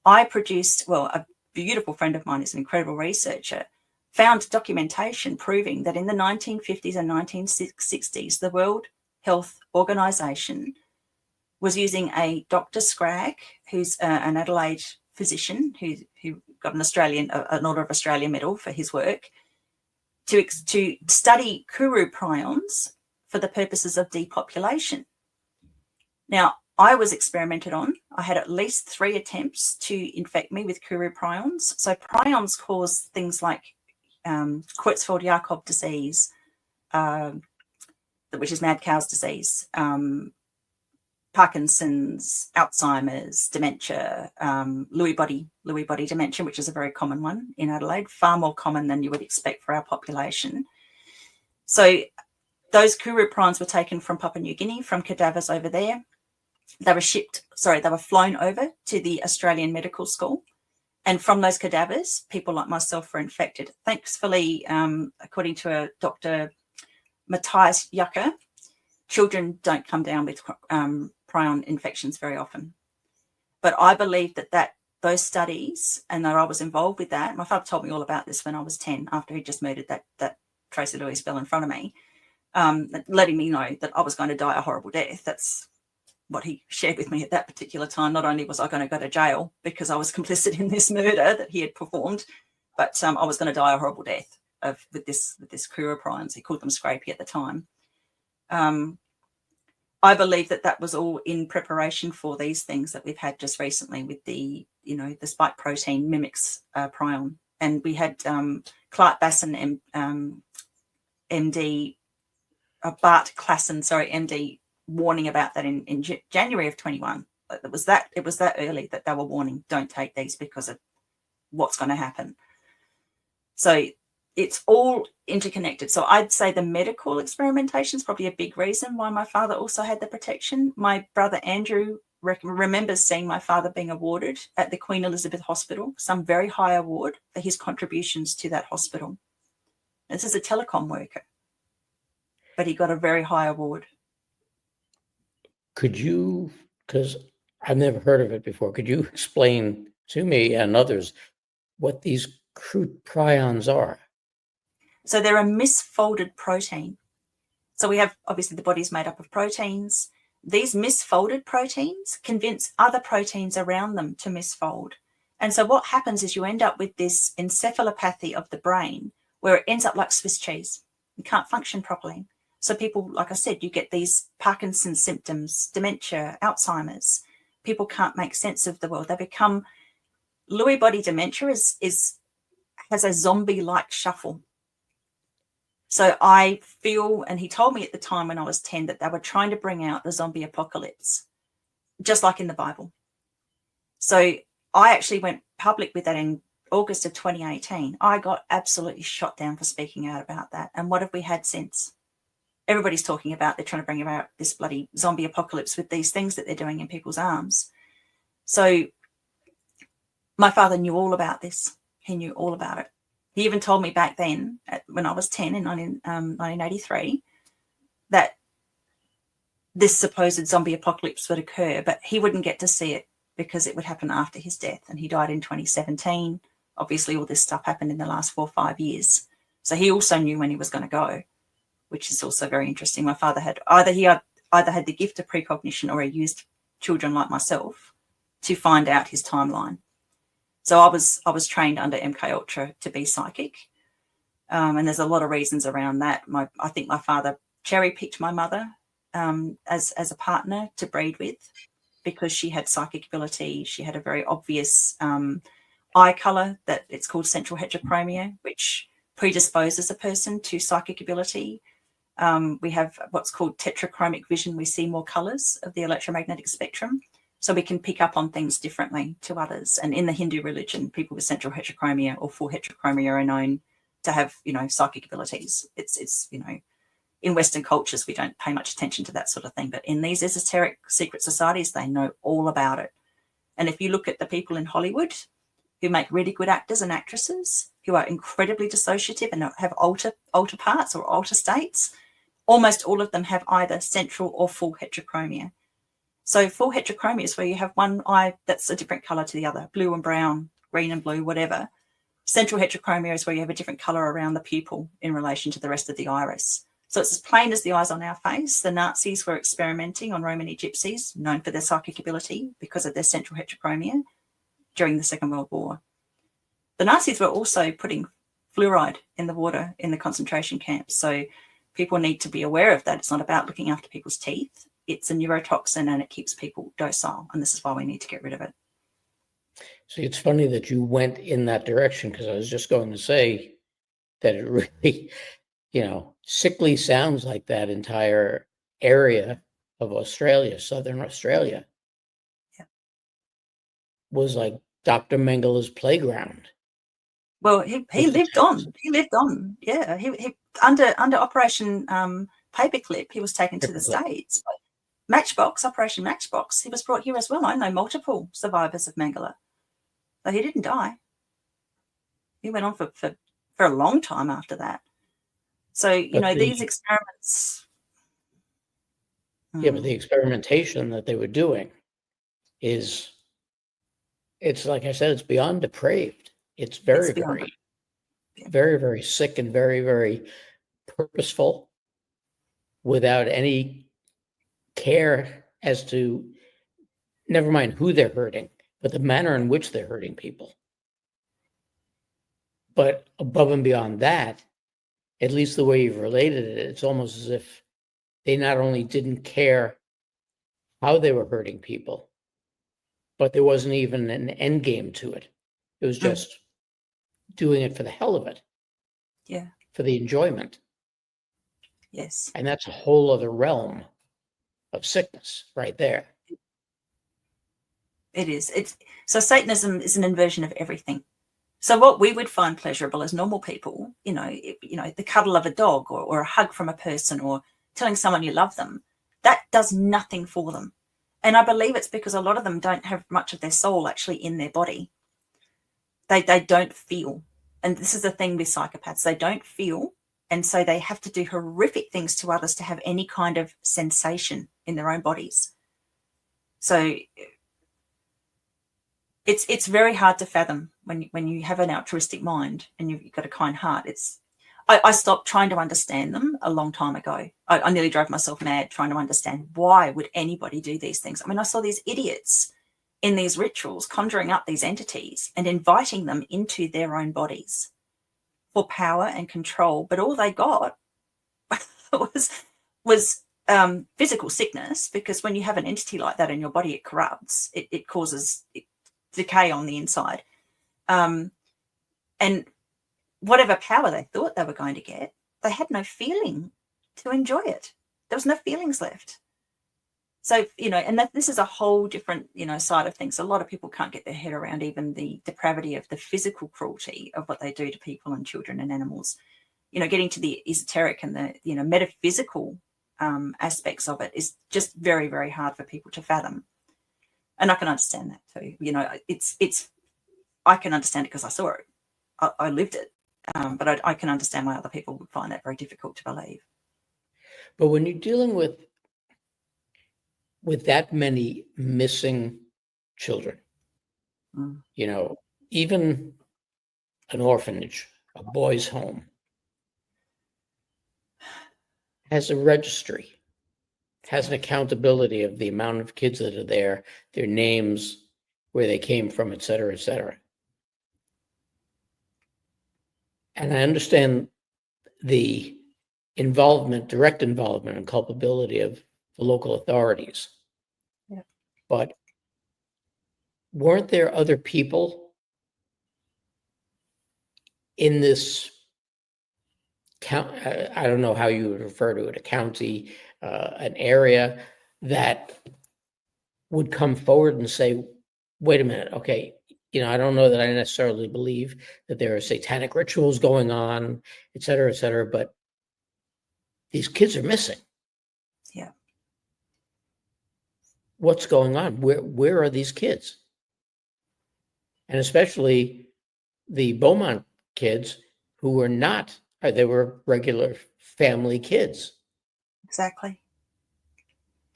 I produced, a beautiful friend of mine is an incredible researcher, found documentation proving that in the 1950s and 1960s, the World Health Organization was using a Dr. Scragg, who's an Adelaide physician who got an Order of Australia medal for his work, to study Kuru prions for the purposes of depopulation. Now, I was experimented on. I had at least 3 attempts to infect me with Kuru prions. So prions cause things like Creutzfeldt-Jakob disease, which is mad cow's disease, Parkinson's, Alzheimer's, dementia, Lewy body dementia, which is a very common one in Adelaide, far more common than you would expect for our population. So those Kuru prions were taken from Papua New Guinea, from cadavers over there. They were flown over to the Australian Medical School. And from those cadavers, people like myself were infected. Thankfully, according to a Dr. Matthias Yucker, children don't come down with prion infections very often. But I believe that those studies, and that I was involved with that. My father told me all about this when I was 10, after he just murdered that Tracy Louise fell in front of me, letting me know that I was going to die a horrible death. That's what he shared with me at that particular time. Not only was I going to go to jail because I was complicit in this murder that he had performed, but I was going to die a horrible death with this Kuru prions. He called them scrapie at the time. I believe that was all in preparation for these things that we've had just recently with the spike protein mimics prion. And we had Clark Basson, MD, Bart Klassen, MD, warning about that in January of 21. It was that early that they were warning, don't take these because of what's going to happen. So it's all interconnected. So I'd say the medical experimentation is probably a big reason why my father also had the protection. My brother Andrew remembers seeing my father being awarded at the Queen Elizabeth Hospital, some very high award for his contributions to that hospital. This is a telecom worker, but he got a very high award. Could you, because I've never heard of it before, could you explain to me and others what these crude prions are? So they're a misfolded protein. So we have, obviously, the body's made up of proteins. These misfolded proteins convince other proteins around them to misfold. And so what happens is you end up with this encephalopathy of the brain where it ends up like Swiss cheese. You can't function properly. So people, like I said, you get these Parkinson's symptoms, dementia, Alzheimer's. People can't make sense of the world. They become, Lewy body dementia has a zombie-like shuffle. So I feel, and he told me at the time when I was 10, that they were trying to bring out the zombie apocalypse, just like in the Bible. So I actually went public with that in August of 2018. I got absolutely shot down for speaking out about that. And what have we had since? Everybody's talking about they're trying to bring about this bloody zombie apocalypse with these things that they're doing in people's arms. So my father knew all about this. He knew all about it. He even told me back then, when I was 10 in 1983, that this supposed zombie apocalypse would occur, but he wouldn't get to see it because it would happen after his death. And he died in 2017. Obviously, all this stuff happened in the last 4 or 5 years. So he also knew when he was going to go, which is also very interesting. My father had either had the gift of precognition, or he used children like myself to find out his timeline. So I was trained under MK Ultra to be psychic. And there's a lot of reasons around that. I think my father cherry-picked my mother as a partner to breed with, because she had psychic ability. She had a very obvious eye colour that it's called central heterochromia, which predisposes a person to psychic ability. We have what's called tetrachromic vision. We see more colours of the electromagnetic spectrum, so we can pick up on things differently to others. And in the Hindu religion, people with central heterochromia or full heterochromia are known to have, psychic abilities. It's in Western cultures, we don't pay much attention to that sort of thing. But in these esoteric secret societies, they know all about it. And if you look at the people in Hollywood who make really good actors and actresses, who are incredibly dissociative and have alter parts or alter states, almost all of them have either central or full heterochromia. So full heterochromia is where you have one eye that's a different colour to the other, blue and brown, green and blue, whatever. Central heterochromia is where you have a different colour around the pupil in relation to the rest of the iris. So it's as plain as the eyes on our face. The Nazis were experimenting on Romani gypsies, known for their psychic ability because of their central heterochromia, during the Second World War. The Nazis were also putting fluoride in the water in the concentration camps. So people need to be aware of that. It's not about looking after people's teeth. It's a neurotoxin, and it keeps people docile. And this is why we need to get rid of it. See, it's funny that you went in that direction, because I was just going to say that it really, sickly sounds like that entire area of Australia, Southern Australia, was like Dr. Mengele's playground. Well, he lived on. He lived on. Yeah, he under Operation Paperclip, he was taken to the States. But Operation Matchbox, he was brought here as well. I know multiple survivors of Mengele. So he didn't die. He went on for a long time after that. So, these experiments. Yeah, but the experimentation that they were doing it's like I said, it's beyond depraved. It's very, very, very sick and very, very purposeful, without any care as to, never mind who they're hurting, but the manner in which they're hurting people. But above and beyond that, at least the way you've related it, it's almost as if they not only didn't care how they were hurting people, but there wasn't even an end game to it. It was just doing it for the hell of it. Yeah. For the enjoyment. Yes. And that's a whole other realm of sickness right there. It is. So Satanism is an inversion of everything. So what we would find pleasurable as normal people, the cuddle of a dog or a hug from a person or telling someone you love them, that does nothing for them. And I believe it's because a lot of them don't have much of their soul actually in their body. They don't feel. And this is the thing with psychopaths. They don't feel. And so they have to do horrific things to others to have any kind of sensation in their own bodies. So it's very hard to fathom when you have an altruistic mind and you've got a kind heart. I stopped trying to understand them a long time ago. I nearly drove myself mad trying to understand why would anybody do these things. I mean, I saw these idiots in these rituals conjuring up these entities and inviting them into their own bodies for power and control. But all they got was physical sickness, because when you have an entity like that in your body, it corrupts. It causes decay on the inside. And whatever power they thought they were going to get, they had no feeling to enjoy it. There was no feelings left. So, and this is a whole different, side of things. A lot of people can't get their head around even the depravity of the physical cruelty of what they do to people and children and animals. Getting to the esoteric and the, metaphysical aspects of it is just very, very hard for people to fathom. And I can understand that too. I can understand it because I saw it. I lived it. But I can understand why other people would find that very difficult to believe. But when you're dealing with with that many missing children, Mm. even an orphanage, a boys' home, has a registry, has an accountability of the amount of kids that are there, their names, where they came from, et cetera, et cetera. And I understand the direct involvement and culpability of the local authorities. Yeah. But weren't there other people in this I don't know how you would refer to it, a county, an area, that would come forward and say, wait a minute, okay, I don't know that I necessarily believe that there are satanic rituals going on, et cetera, but these kids are missing. Yeah. What's going on? Where are these kids? And especially the Beaumont kids who were not, they were regular family kids. Exactly.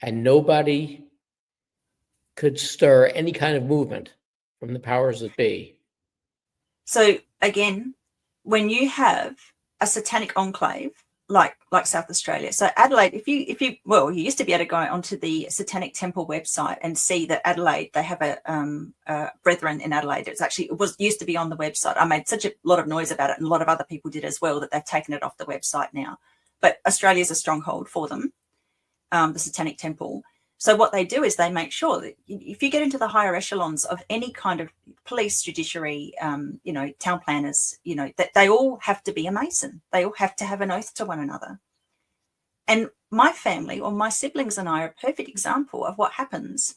And nobody could stir any kind of movement from the powers that be. So again, when you have a satanic enclave like South Australia, so Adelaide, if you you used to be able to go onto the Satanic Temple website and see that Adelaide, they have a Brethren in Adelaide. It used to be on the website. I made such a lot of noise about it, and a lot of other people did as well, that they've taken it off the website now. But Australia's a stronghold for them, the Satanic Temple. So what they do is they make sure that if you get into the higher echelons of any kind of police, judiciary, town planners, that they all have to be a Mason. They all have to have an oath to one another. And my family, or my siblings and I, are a perfect example of what happens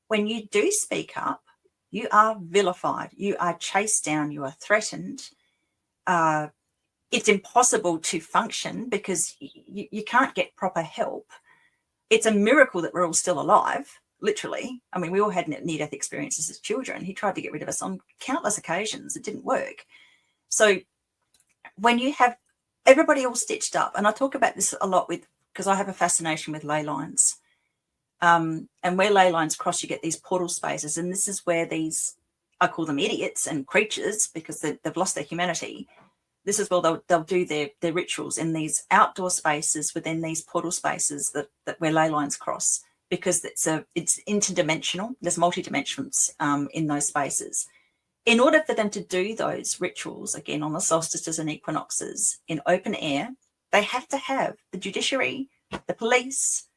when you do speak up. You are vilified. You are chased down. You are threatened. It's impossible to function because you can't get proper help. It's a miracle that we're all still alive, literally. I mean, we all had near-death experiences as children. He tried to get rid of us on countless occasions. It didn't work. So when you have everybody all stitched up, and I talk about this a lot because I have a fascination with ley lines. And where ley lines cross, you get these portal spaces. And this is where I call them idiots and creatures because they've lost their humanity. This is where they'll do their rituals in these outdoor spaces within these portal spaces that where ley lines cross, because it's interdimensional. There's multi-dimensions in those spaces. In order for them to do those rituals, again, on the solstices and equinoxes in open air, they have to have the judiciary, the police,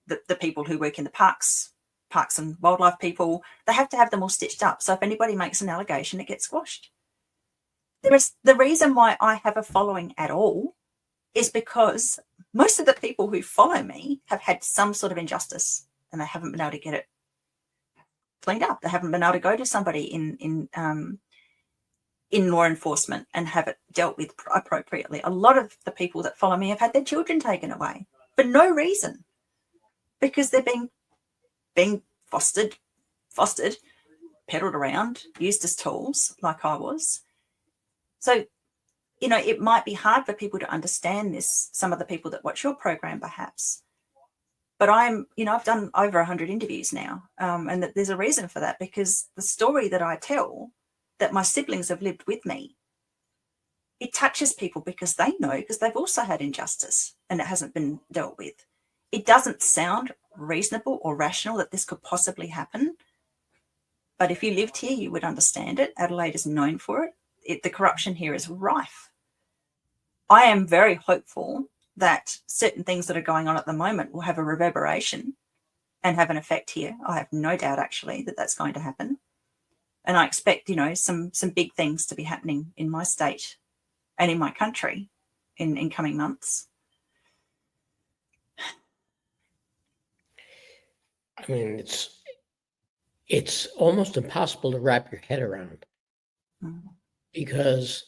the people who work in the parks and wildlife people. They have to have them all stitched up. So if anybody makes an allegation, it gets squashed. The reason why I have a following at all is because most of the people who follow me have had some sort of injustice and they haven't been able to get it cleaned up. They haven't been able to go to somebody in law enforcement and have it dealt with appropriately. A lot of the people that follow me have had their children taken away for no reason, because they're being fostered, peddled around, used as tools like I was. So, it might be hard for people to understand this, some of the people that watch your program perhaps. But I've done over 100 interviews now, and that there's a reason for that, because the story that I tell, that my siblings have lived with me, it touches people because they know, because they've also had injustice and it hasn't been dealt with. It doesn't sound reasonable or rational that this could possibly happen. But if you lived here, you would understand it. Adelaide is known for it. The corruption here is rife. I am very hopeful that certain things that are going on at the moment will have a reverberation and have an effect here. I have no doubt, actually, that that's going to happen. And I expect, some big things to be happening in my state and in my country in coming months. I mean, it's almost impossible to wrap your head around, because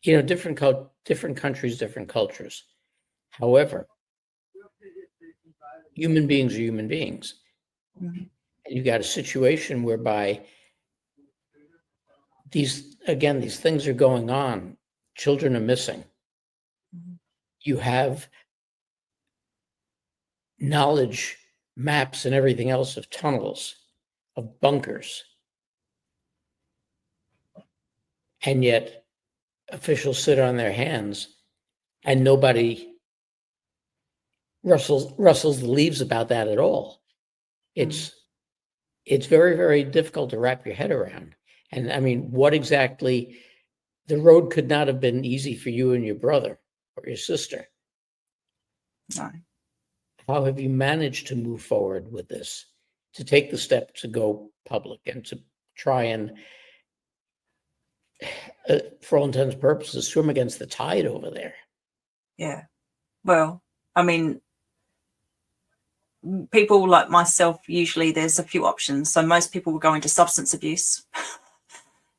different countries, different cultures. However, human beings are human beings. Mm-hmm. And you got a situation whereby these things are going on. Children are missing. Mm-hmm. You have knowledge, maps, and everything else of tunnels, of bunkers. And yet officials sit on their hands and nobody rustles the leaves about that at all. It's very, very difficult to wrap your head around. And I mean, what exactly, the road could not have been easy for you and your brother or your sister. No. How have you managed to move forward with this, to take the step to go public and to try and, for all intents and purposes, swim against the tide over there? Yeah. Well, I mean, people like myself, usually there's a few options. So most people will go into substance abuse.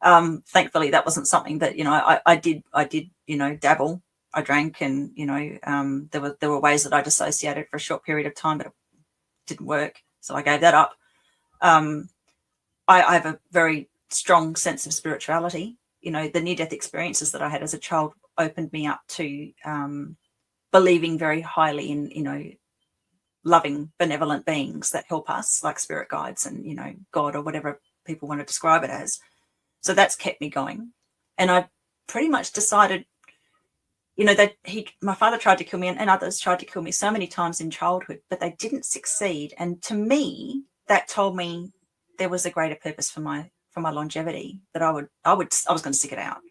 Thankfully, that wasn't something that, I did, dabble. I drank, and, there were ways that I dissociated for a short period of time, but it didn't work. So I gave that up. I have a very strong sense of spirituality. The near-death experiences that I had as a child opened me up to believing very highly in, loving, benevolent beings that help us, like spirit guides and, God, or whatever people want to describe it as. So that's kept me going. And I pretty much decided, that my father tried to kill me, and others tried to kill me so many times in childhood, but they didn't succeed. And to me, that told me there was a greater purpose for my longevity, that I was going to stick it out.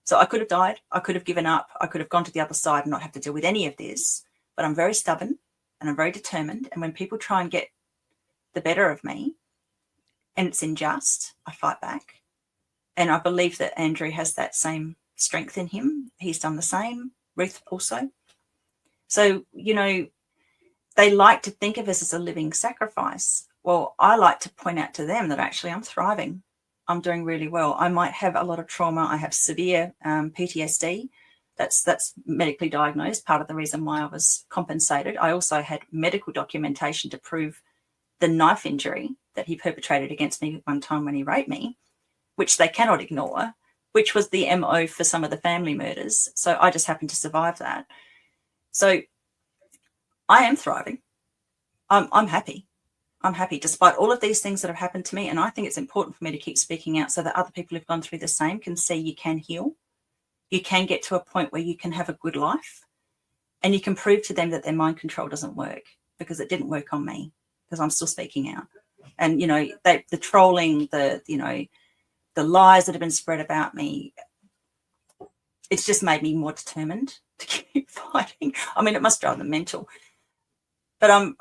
So I could have died. I could have given up. I could have gone to the other side and not have to deal with any of this. But I'm very stubborn and I'm very determined. And when people try and get the better of me and it's unjust, I fight back. And I believe that Andrew has that same strength in him. He's done the same. Ruth also. So, they like to think of us as a living sacrifice. Well, I like to point out to them that actually I'm thriving. I'm doing really well. I might have a lot of trauma. I have severe PTSD. That's medically diagnosed, part of the reason why I was compensated. I also had medical documentation to prove the knife injury that he perpetrated against me one time when he raped me, which they cannot ignore, which was the MO for some of the family murders. So I just happened to survive that. So I am thriving. I'm happy. I'm happy despite all of these things that have happened to me. And I think it's important for me to keep speaking out so that other people who've gone through the same can see you can heal. You can get to a point where you can have a good life, and you can prove to them that their mind control doesn't work, because it didn't work on me, because I'm still speaking out. And, the trolling, the lies that have been spread about me, it's just made me more determined to keep fighting. I mean, it must drive them mental. But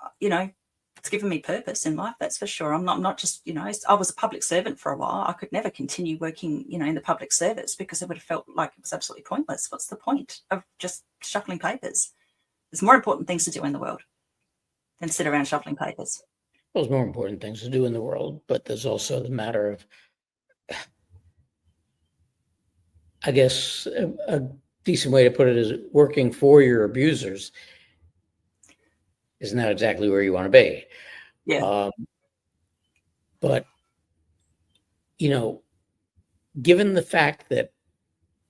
it's given me purpose in life, that's for sure. I'm not just, I was a public servant for a while. I could never continue working, in the public service, because it would have felt like it was absolutely pointless. What's the point of just shuffling papers? There's more important things to do in the world than sit around shuffling papers. Well, there's more important things to do in the world, but there's also the matter of, I guess, a decent way to put it is working for your abusers is not exactly where you want to be. Yeah. But, given the fact that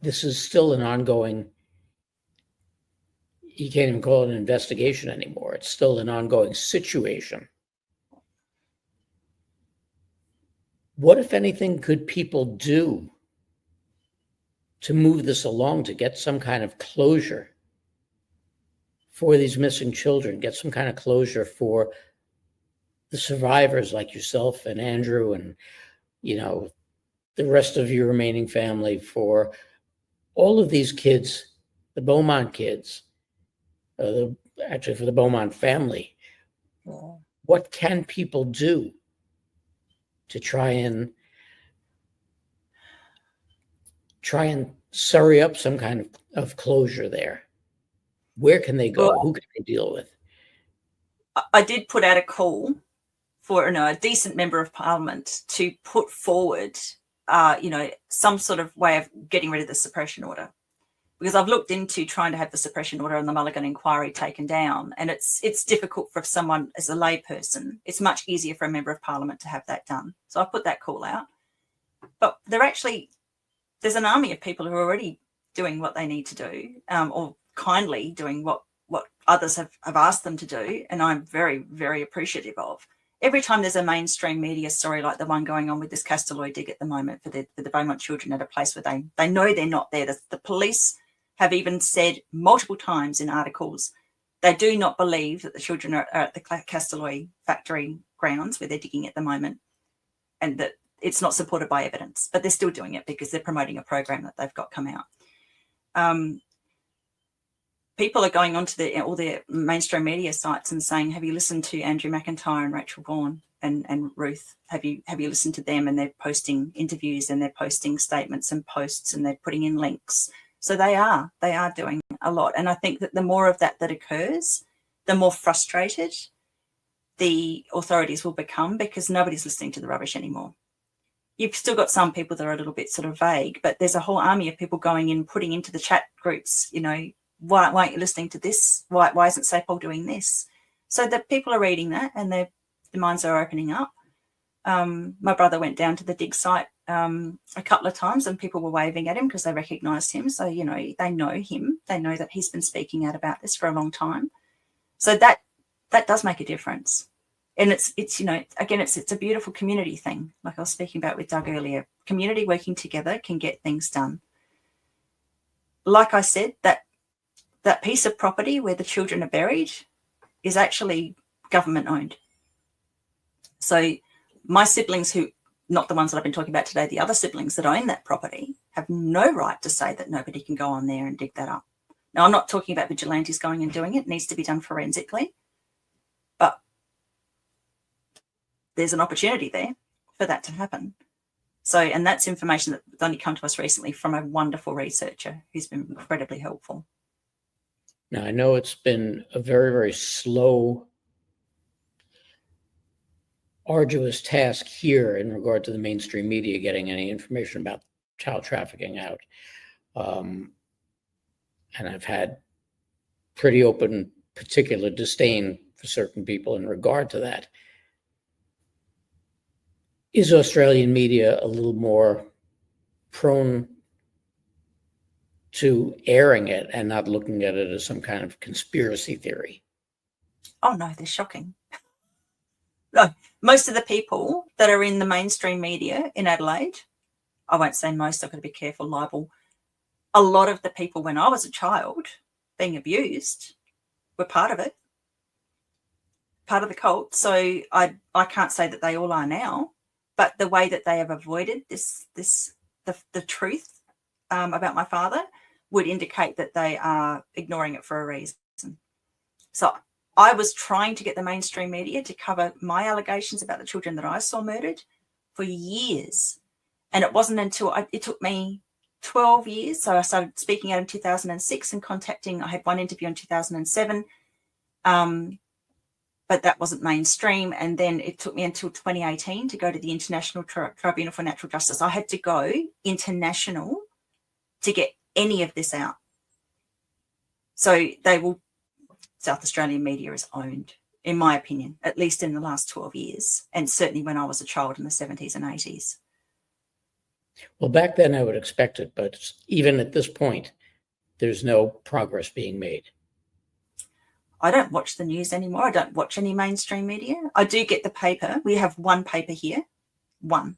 this is still an ongoing, you can't even call it an investigation anymore. It's still an ongoing situation. What, if anything, could people do to move this along, to get some kind of closure for these missing children, get some kind of closure for the survivors like yourself and Andrew and, the rest of your remaining family, for all of these kids, the Beaumont kids, actually for the Beaumont family? Yeah. What can people do to try and surrey up some kind of closure there? Where can they go? Well, who can they deal with? I did put out a call for a decent member of parliament to put forward, some sort of way of getting rid of the suppression order, because I've looked into trying to have the suppression order and the Mulligan inquiry taken down, and it's difficult for someone as a layperson. It's much easier for a member of parliament to have that done. So I put that call out. But there's an army of people who are already doing what they need to do, or kindly doing what others have asked them to do, and I'm very, very appreciative of. Every time there's a mainstream media story like the one going on with this Castelloy dig at the moment for the Beaumont children at a place where they know they're not there. The police have even said multiple times in articles they do not believe that the children are at the Castelloy factory grounds where they're digging at the moment, and that it's not supported by evidence, but they're still doing it because they're promoting a program that they've got come out. People are going onto all the mainstream media sites and saying, have you listened to Andrew McIntyre and Rachel Vaughan and Ruth? Have you listened to them? And they're posting interviews and they're posting statements and posts and they're putting in links. So they are doing a lot. And I think that the more of that occurs, the more frustrated the authorities will become, because nobody's listening to the rubbish anymore. You've still got some people that are a little bit sort of vague, but there's a whole army of people going in, putting into the chat groups, why aren't you listening to this? Why isn't SAPOL doing this? So that people are reading that and their minds are opening up. My brother went down to the dig site a couple of times and people were waving at him because they recognised him. So, they know him. They know that he's been speaking out about this for a long time. So that does make a difference. And it's again, it's a beautiful community thing. Like I was speaking about with Doug earlier, community working together can get things done. Like I said, that piece of property where the children are buried is actually government owned. So my siblings, who, not the ones that I've been talking about today, the other siblings that own that property, have no right to say that nobody can go on there and dig that up. Now, I'm not talking about vigilantes going and doing it. It needs to be done forensically. But there's an opportunity there for that to happen. So, and that's information that's only come to us recently from a wonderful researcher who's been incredibly helpful. Now, I know it's been a very, very slow, arduous task here in regard to the mainstream media getting any information about child trafficking out. And I've had pretty open, particular disdain for certain people in regard to that. Is Australian media a little more prone to airing it and not looking at it as some kind of conspiracy theory? Oh, no, they're shocking. No, most of the people that are in the mainstream media in Adelaide, I won't say most, I've got to be careful, libel. A lot of the people when I was a child being abused were part of it, part of the cult. So I can't say that they all are now, but the way that they have avoided the truth about my father would indicate that they are ignoring it for a reason. So I was trying to get the mainstream media to cover my allegations about the children that I saw murdered for years. And it wasn't until it took me 12 years. So I started speaking out in 2006 and I had one interview in 2007, but that wasn't mainstream. And then it took me until 2018 to go to the International Tribunal for Natural Justice. I had to go international to get any of this out. So South Australian media is owned, in my opinion, at least in the last 12 years, and certainly when I was a child in the 70s and 80s. Well, back then I would expect it, but even at this point, there's no progress being made. I don't watch the news anymore. I don't watch any mainstream media. I do get the paper. We have one paper here, one.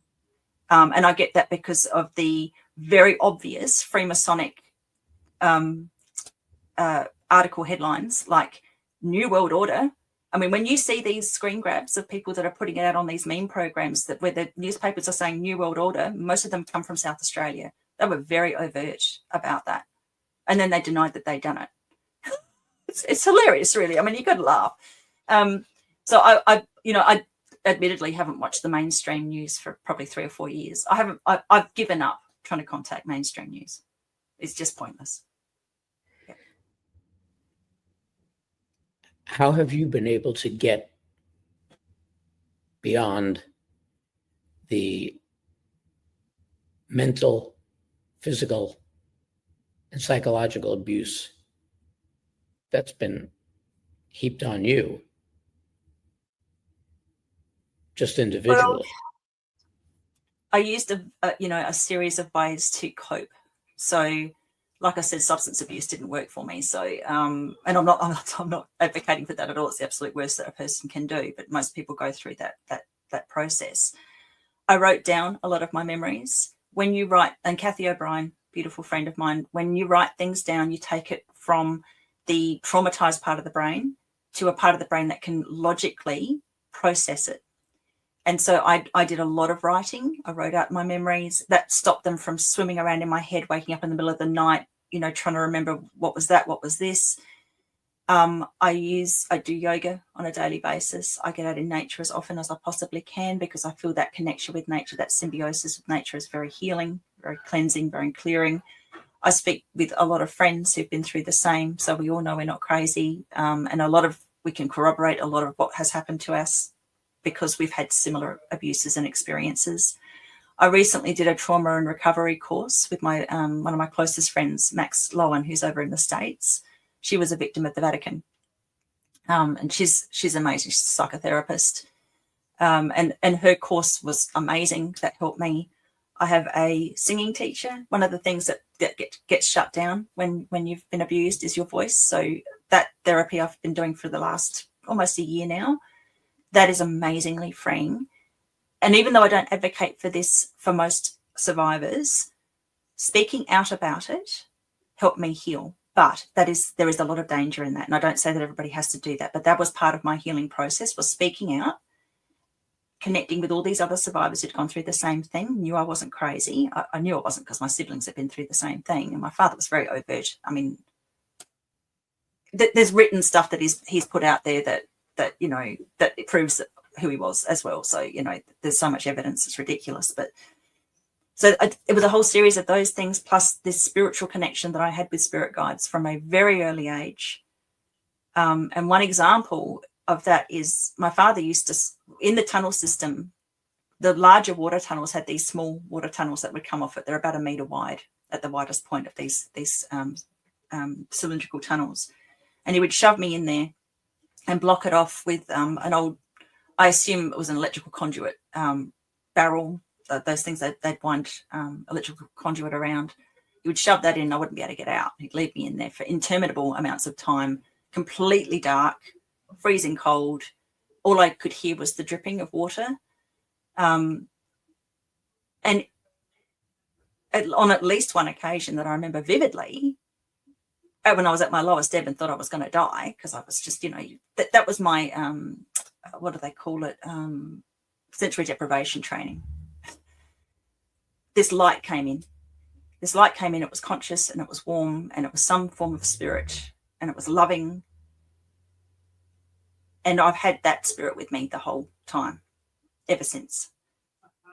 And I get that because of the very obvious Freemasonic article headlines like New World Order. I mean, when you see these screen grabs of people that are putting it out on these meme programs where the newspapers are saying New World Order, most of them come from South Australia. They were very overt about that. And then they denied that they'd done it. It's hilarious, really. I mean, you got to laugh. So I admittedly haven't watched the mainstream news for probably 3 or 4 years. I've given up trying to contact mainstream news. It's just pointless. Yeah. How have you been able to get beyond the mental, physical, and psychological abuse that's been heaped on you, just individually? Well, I used a series of ways to cope. So like I said, substance abuse didn't work for me. So, and I'm not advocating for that at all. It's the absolute worst that a person can do. But most people go through that process. I wrote down a lot of my memories. When you write, and Kathy O'Brien, beautiful friend of mine, when you write things down, you take it from the traumatized part of the brain to a part of the brain that can logically process it. And so I did a lot of writing. I wrote out my memories. That stopped them from swimming around in my head, waking up in the middle of the night, trying to remember what was that, what was this. I do yoga on a daily basis. I get out in nature as often as I possibly can because I feel that connection with nature, that symbiosis with nature is very healing, very cleansing, very clearing. I speak with a lot of friends who've been through the same, so we all know we're not crazy, and we can corroborate a lot of what has happened to us because we've had similar abuses and experiences. I recently did a trauma and recovery course with my one of my closest friends, Max Lowen, who's over in the States. She was a victim of the Vatican, and she's amazing. She's a psychotherapist, and her course was amazing. That helped me. I have a singing teacher. One of the things that gets shut down when you've been abused is your voice. So that therapy I've been doing for the last almost a year now, that is amazingly freeing. And even though I don't advocate for this for most survivors, speaking out about it helped me heal. But there is a lot of danger in that. And I don't say that everybody has to do that, but that was part of my healing process, was speaking out, connecting with all these other survivors who'd gone through the same thing, knew I wasn't crazy. I knew I wasn't because my siblings had been through the same thing. And my father was very overt. I mean, there's written stuff that he's put out there that it proves who he was as well. So, there's so much evidence, it's ridiculous. But so it was a whole series of those things, plus this spiritual connection that I had with spirit guides from a very early age. And one example of that is my father used to, in the tunnel system, the larger water tunnels had these small water tunnels that would come off it. They're about 1 meter wide at the widest point of these cylindrical tunnels. And he would shove me in there and block it off with an old, I assume it was an electrical conduit barrel, those things that they'd wind electrical conduit around. He would shove that in, I wouldn't be able to get out. He'd leave me in there for interminable amounts of time, completely dark, freezing cold. All I could hear was the dripping of water. And on at least one occasion that I remember vividly, when I was at my lowest ebb and thought I was going to die, because I was just, that was my, what do they call it? Sensory deprivation training. This light came in. It was conscious and it was warm and it was some form of spirit and it was loving. And I've had that spirit with me the whole time, ever since.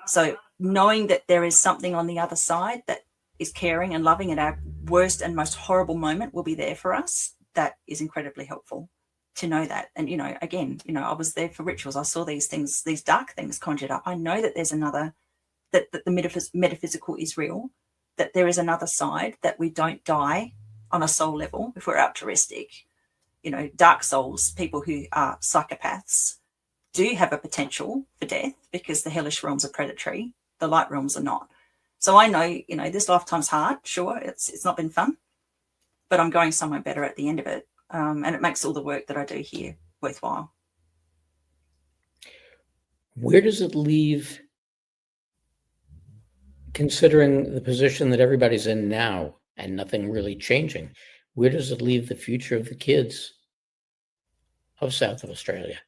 So knowing that there is something on the other side that is caring and loving, and our worst and most horrible moment will be there for us, that is incredibly helpful to know that. And, again, I was there for rituals. I saw these things, these dark things conjured up. I know that there's another, that the metaphysical is real, that there is another side, that we don't die on a soul level if we're altruistic. Dark souls, people who are psychopaths, do have a potential for death because the hellish realms are predatory. The light realms are not. So I know, this lifetime's hard. Sure, it's not been fun, but I'm going somewhere better at the end of it. And it makes all the work that I do here worthwhile. Where does it leave, considering the position that everybody's in now and nothing really changing, where does it leave the future of the kids of South of Australia?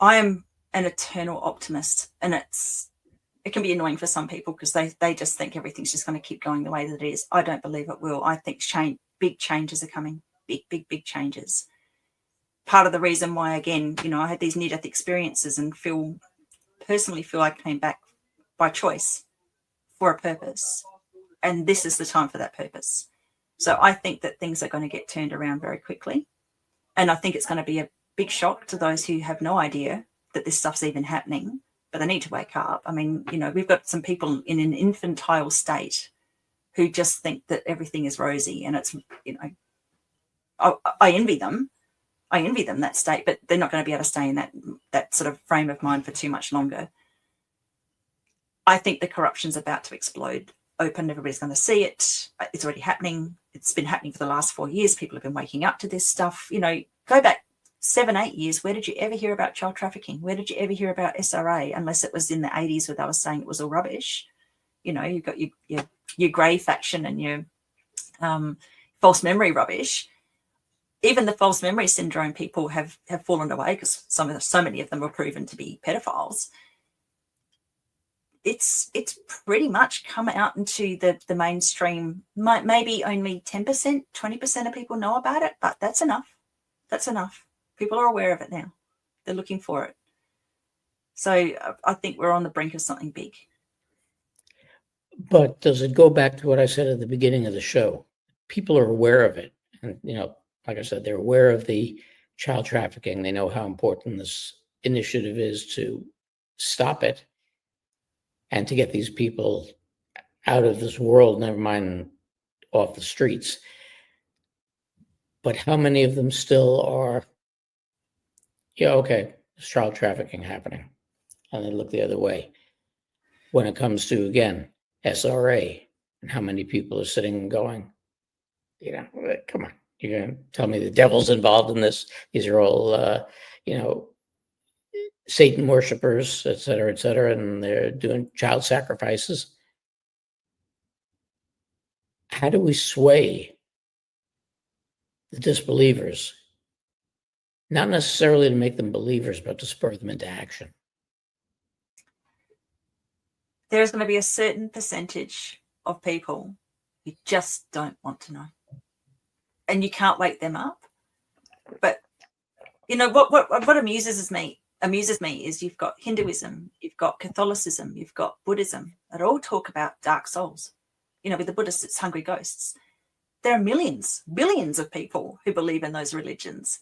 I am an eternal optimist, and it can be annoying for some people because they just think everything's just going to keep going the way that it is. I don't believe it will. I think big changes are coming, big changes. Part of the reason why, again, I had these near-death experiences and personally feel I came back by choice for a purpose. And this is the time for that purpose. So I think that things are going to get turned around very quickly. And I think it's going to be a big shock to those who have no idea that this stuff's even happening, but they need to wake up. I mean, we've got some people in an infantile state who just think that everything is rosy, and it's, I envy them. I envy them that state, but they're not going to be able to stay in that sort of frame of mind for too much longer. I think the corruption's about to explode open. Everybody's going to see it. It's already happening. It's been happening for the last 4 years. People have been waking up to this stuff. You know, go back 7, 8 years. Where did you ever hear about child trafficking? Where did you ever hear about SRA? Unless it was in the 80s where they were saying it was all rubbish. You know, you've got your grey faction and your false memory rubbish. Even the false memory syndrome people have fallen away because so many of them were proven to be pedophiles. It's pretty much come out into the mainstream. Maybe only 10%, 20% of people know about it, but that's enough. That's enough. People are aware of it now. They're looking for it. So I think we're on the brink of something big. But does it go back to what I said at the beginning of the show? People are aware of it. And, you know, like I said, they're aware of the child trafficking. They know how important this initiative is to stop it and to get these people out of this world, never mind off the streets. But how many of them still are, yeah, okay, there's child trafficking happening, and they look the other way? When it comes to, again, SRA, and how many people are sitting and going, you know, come on, you're going to tell me the devil's involved in this? These are all, you know, Satan worshipers, et cetera, and they're doing child sacrifices. How do we sway the disbelievers? Not necessarily to make them believers, but to spur them into action. There's going to be a certain percentage of people who just don't want to know. And you can't wake them up. But, you know, what amuses me is you've got Hinduism, you've got Catholicism, you've got Buddhism that all talk about dark souls. You know, with the Buddhists, it's hungry ghosts. There are millions, billions of people who believe in those religions.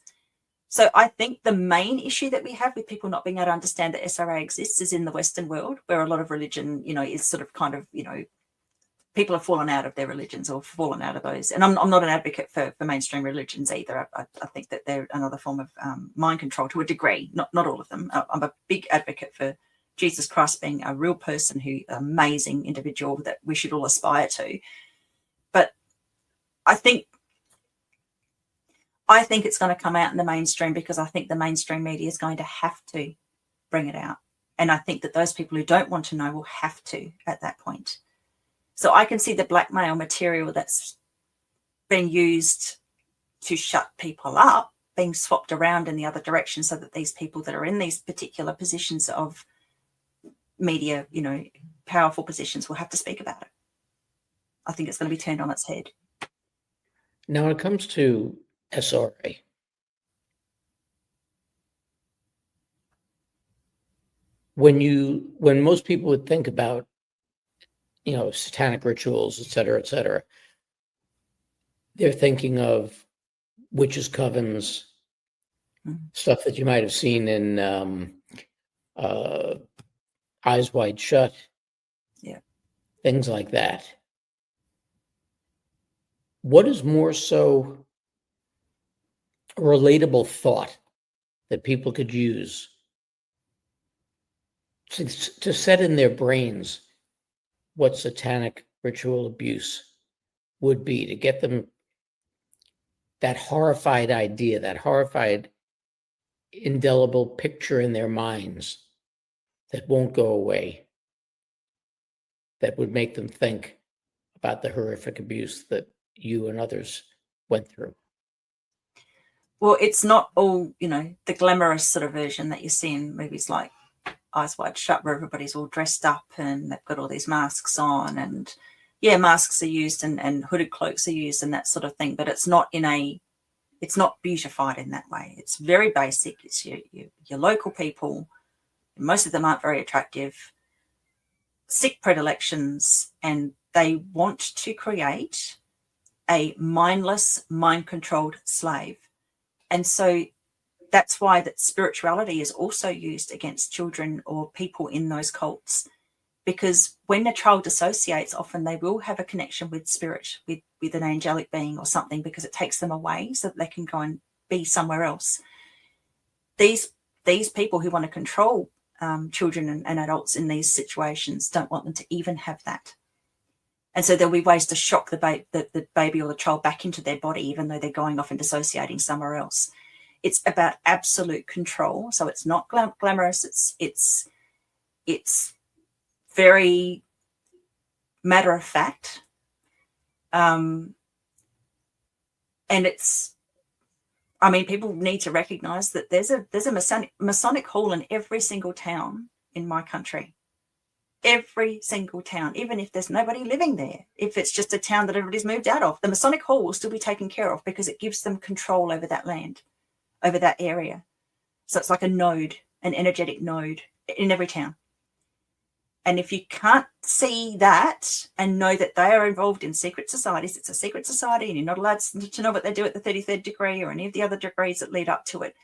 So I think the main issue that we have with people not being able to understand that SRA exists is in the Western world, where a lot of religion, you know, is sort of kind of, you know, people have fallen out of their religions or fallen out of those. And I'm not an advocate for mainstream religions either. I think that they're another form of mind control to a degree, not all of them. I'm a big advocate for Jesus Christ being a real person, an amazing individual that we should all aspire to. But I think it's going to come out in the mainstream because I think the mainstream media is going to have to bring it out. And I think that those people who don't want to know will have to at that point. So I can see the blackmail material that's been used to shut people up being swapped around in the other direction so that these people that are in these particular positions of media, you know, powerful positions will have to speak about it. I think it's going to be turned on its head. Now, when it comes to SRA, when most people would think about, you know, satanic rituals, et cetera, they're thinking of witches' covens, stuff that you might have seen in Eyes Wide Shut, things like that. What is more so a relatable thought that people could use to set in their brains what satanic ritual abuse would be, to get them that horrified idea, that horrified indelible picture in their minds that won't go away, that would make them think about the horrific abuse that you and others went through? Well, it's not all, you know, the glamorous sort of version that you see in movies like Eyes Wide Shut, where everybody's all dressed up and they've got all these masks on, and yeah, masks are used and hooded cloaks are used and that sort of thing, but it's not beautified in that way. It's very basic. It's your local people. Most of them aren't very attractive, sick predilections, and they want to create a mindless, mind-controlled slave. And so that's why that spirituality is also used against children or people in those cults, because when a child dissociates, often they will have a connection with spirit, with an angelic being or something, because it takes them away so that they can go and be somewhere else. These people who want to control children and adults in these situations don't want them to even have that. And so there'll be ways to shock the baby or the child back into their body, even though they're going off and dissociating somewhere else. It's about absolute control. So it's not glamorous. It's very matter of fact. And people need to recognize that there's a Masonic hall in every single town in my country. Every single town, even if there's nobody living there, if it's just a town that everybody's moved out of, the Masonic hall will still be taken care of because it gives them control over that land, over that area. So it's like a node, an energetic node in every town. And if you can't see that and know that they are involved in secret societies, it's a secret society and you're not allowed to know what they do at the 33rd degree or any of the other degrees that lead up to it.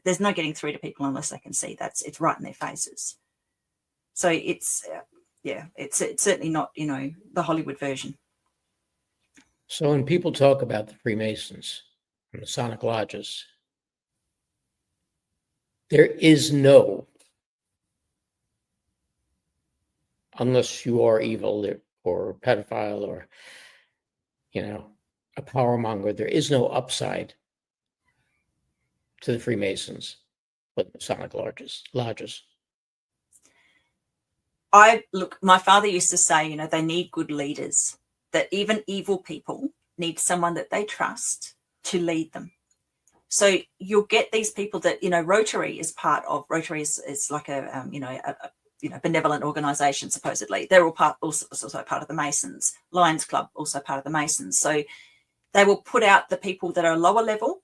There's no getting through to people unless they can see it's right in their faces. So it's certainly not, the Hollywood version. So when people talk about the Freemasons and the Masonic lodges, there is no, unless you are evil or a pedophile or, a power monger, there is no upside to the Freemasons with Masonic lodges. My father used to say, they need good leaders, that even evil people need someone that they trust to lead them. So you'll get these people that, Rotary is part of. Rotary is like a benevolent organization, supposedly. They're all also part of the Masons. Lions Club, also part of the Masons. So they will put out the people that are lower level,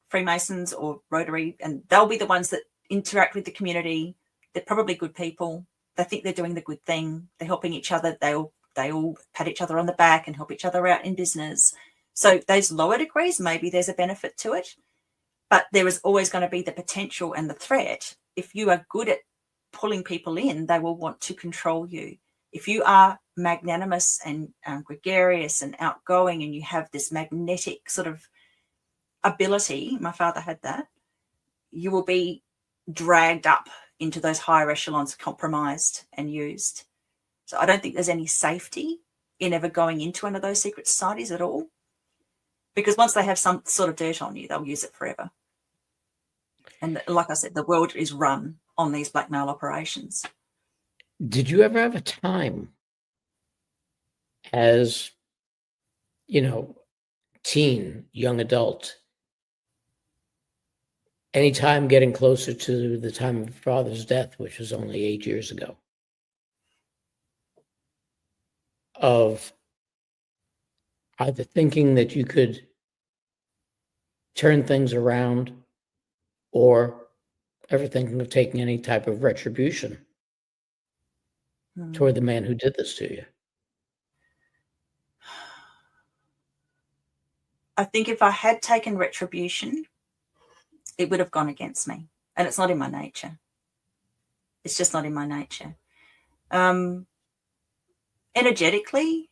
Freemasons or Rotary, and they'll be the ones that interact with the community. They're probably good people. They think they're doing the good thing. They're helping each other. They all pat each other on the back and help each other out in business. So those lower degrees, maybe there's a benefit to it, but there is always going to be the potential and the threat. If you are good at pulling people in, they will want to control you. If you are magnanimous and gregarious and outgoing and you have this magnetic sort of ability, my father had that, you will be dragged up into those higher echelons, compromised and used. So I don't think there's any safety in ever going into one of those secret societies at all, because once they have some sort of dirt on you, they'll use it forever. And like I said, the world is run on these blackmail operations. Did you ever have a time as, teen, young adult, any time getting closer to the time of your father's death, which was only 8 years ago, of either thinking that you could turn things around or ever thinking of taking any type of retribution toward the man who did this to you? I think if I had taken retribution, it would have gone against me. And it's not in my nature. It's just not in my nature. Energetically,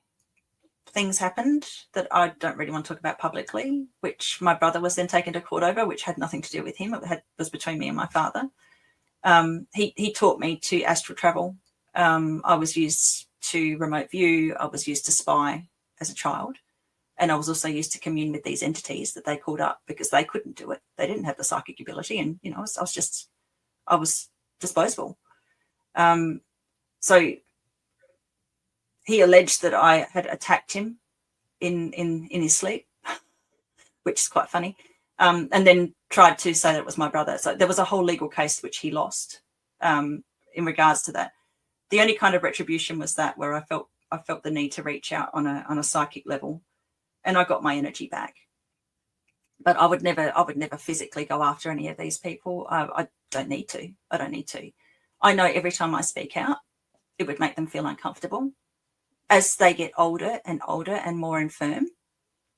things happened that I don't really want to talk about publicly, which my brother was then taken to court over, which had nothing to do with him. It was between me and my father. He taught me to astral travel. I was used to remote view. I was used to spy as a child. And I was also used to commune with these entities that they called up because they couldn't do it. They didn't have the psychic ability. And, I was disposable. So he alleged that I had attacked him in his sleep, which is quite funny. And then tried to say that it was my brother. So there was a whole legal case which he lost in regards to that. The only kind of retribution was that where I felt the need to reach out on a psychic level, and I got my energy back. But I would never physically go after any of these people. I don't need to. I don't need to. I know every time I speak out, it would make them feel uncomfortable. As they get older and more infirm,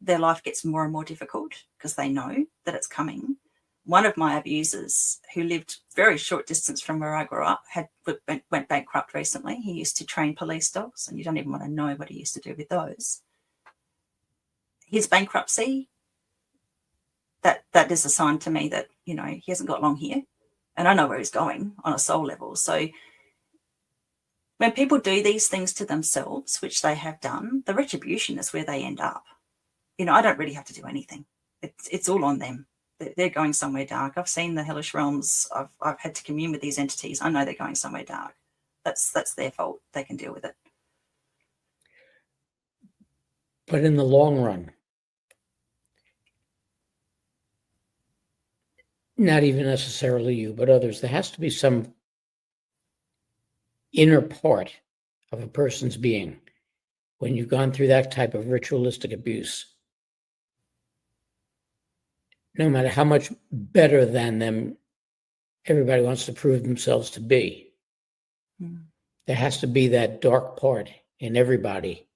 their life gets more and more difficult because they know that it's coming. One of my abusers, who lived very short distance from where I grew up, went bankrupt recently. He used to train police dogs, and you don't even want to know what he used to do with those. His bankruptcy, that is a sign to me that, he hasn't got long here, and I know where he's going on a soul level. So when people do these things to themselves, which they have done, the retribution is where they end up. I don't really have to do anything. It's all on them. They're going somewhere dark. I've seen the hellish realms. I've had to commune with these entities. I know they're going somewhere dark. That's their fault. They can deal with it. But in the long run, not even necessarily you, but others, there has to be some inner part of a person's being when you've gone through that type of ritualistic abuse. No matter how much better than them everybody wants to prove themselves to be, there has to be that dark part in everybody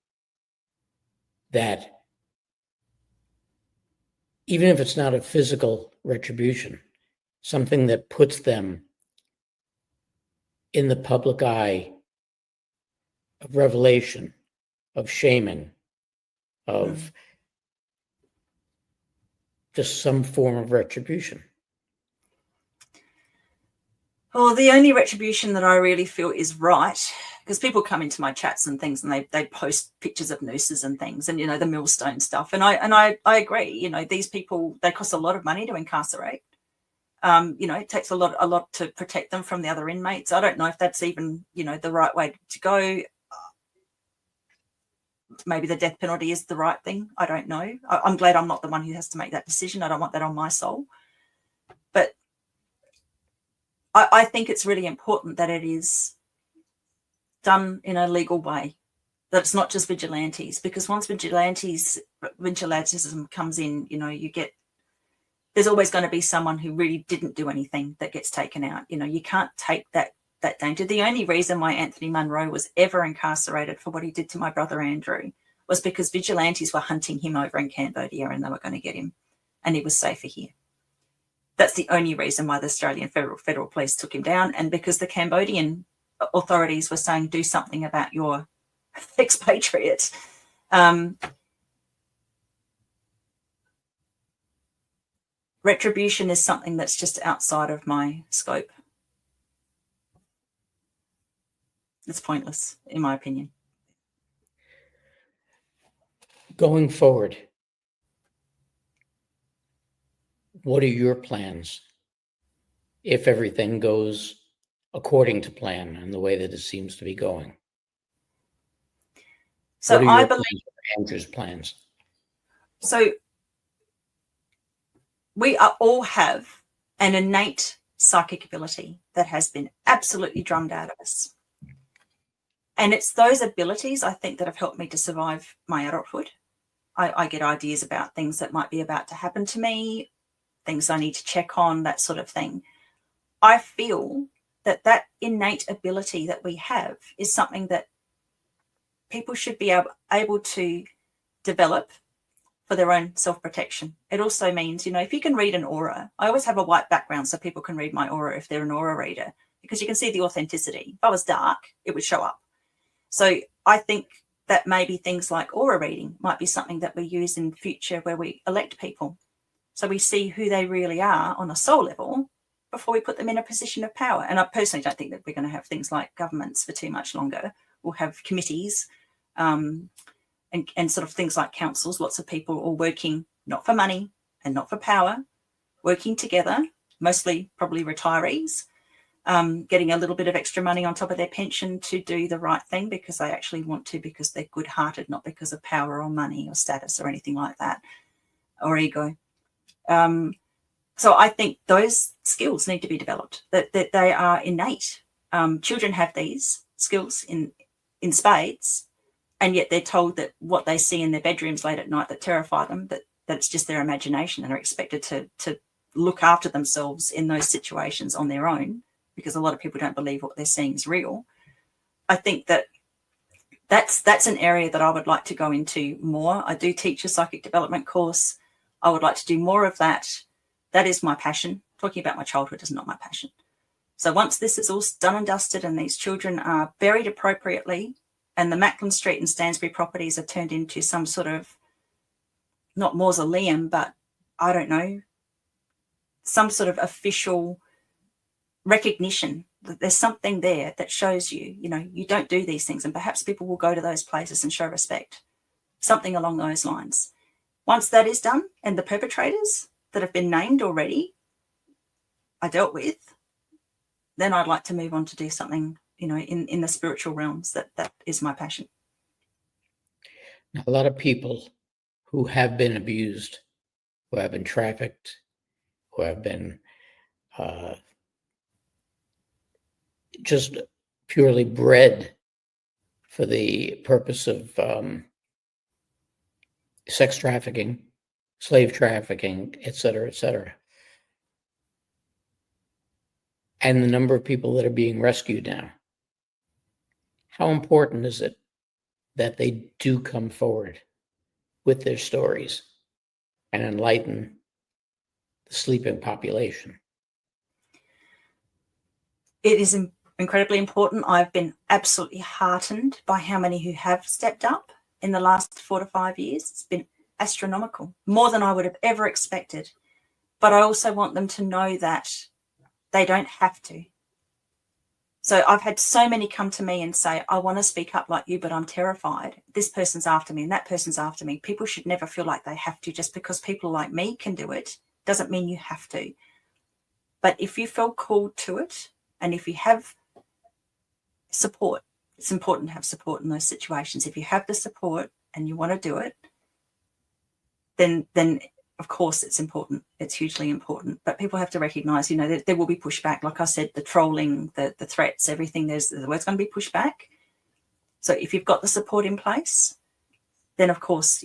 that, even if it's not a physical retribution, something that puts them in the public eye of revelation, of shaming, of just some form of retribution. Well, the only retribution that I really feel is right, because people come into my chats and things and they post pictures of nooses and things and, the millstone stuff. And I agree, these people, they cost a lot of money to incarcerate. It takes a lot to protect them from the other inmates. I don't know if that's even, the right way to go. Maybe the death penalty is the right thing. I don't know. I'm glad I'm not the one who has to make that decision. I don't want that on my soul. But I think it's really important that it is done in a legal way, that it's not just vigilantes, because once vigilantism comes in, there's always going to be someone who really didn't do anything that gets taken out. You can't take that danger. The only reason why Anthony Munro was ever incarcerated for what he did to my brother Andrew was because vigilantes were hunting him over in Cambodia and they were going to get him, and he was safer here. That's the only reason why the Australian federal police took him down, and because the Cambodian authorities were saying, do something about your expatriate. Retribution is something that's just outside of my scope. It's pointless, in my opinion. Going forward, what are your plans if everything goes according to plan and the way that it seems to be going? So I believe Andrew's plans. So we all have an innate psychic ability that has been absolutely drummed out of us. And it's those abilities, I think, that have helped me to survive my adulthood. I get ideas about things that might be about to happen to me, things I need to check on, that sort of thing. I feel that innate ability that we have is something that people should be able to develop for their own self-protection. It also means, if you can read an aura, I always have a white background so people can read my aura if they're an aura reader, because you can see the authenticity. If I was dark, it would show up. So I think that maybe things like aura reading might be something that we use in future where we elect people. So we see who they really are on a soul level before we put them in a position of power. And I personally don't think that we're going to have things like governments for too much longer. We'll have committees and sort of things like councils, lots of people all working not for money and not for power, working together, mostly probably retirees, getting a little bit of extra money on top of their pension to do the right thing because they actually want to, because they're good-hearted, not because of power or money or status or anything like that, or ego. So I think those skills need to be developed, that they are innate. Children have these skills in spades, and yet they're told that what they see in their bedrooms late at night that terrify them, that it's just their imagination, and are expected to look after themselves in those situations on their own, because a lot of people don't believe what they're seeing is real. I think that's an area that I would like to go into more. I do teach a psychic development course. I would like to do more of that. That is my passion. Talking about my childhood is not my passion. So once this is all done and dusted and these children are buried appropriately and the Macklin Street and Stansbury properties are turned into some sort of, not mausoleum, but I don't know, some sort of official recognition there's something there that shows you, you don't do these things, and perhaps people will go to those places and show respect, something along those lines. Once that is done, and the perpetrators that have been named already are dealt with, then I'd like to move on to do something, in the spiritual realms. That is my passion. Now, a lot of people who have been abused, who have been trafficked, who have been just purely bred for the purpose of sex trafficking, slave trafficking, et cetera, et cetera. And the number of people that are being rescued now. How important is it that they do come forward with their stories and enlighten the sleeping population? It is incredibly important. I've been absolutely heartened by how many who have stepped up in the last 4 to 5 years. It's been astronomical, more than I would have ever expected. But I also want them to know that they don't have to. So I've had so many come to me and say, I want to speak up like you, but I'm terrified. This person's after me and that person's after me. People should never feel like they have to. Just because people like me can do it doesn't mean you have to. But if you feel called to it, and if you have support, it's important to have support in those situations. If you have the support and you want to do it, then of course it's important. It's hugely important. But people have to recognize, there will be pushback. Like I said, the trolling, the threats, everything, there's going to be pushback. So if you've got the support in place, then of course,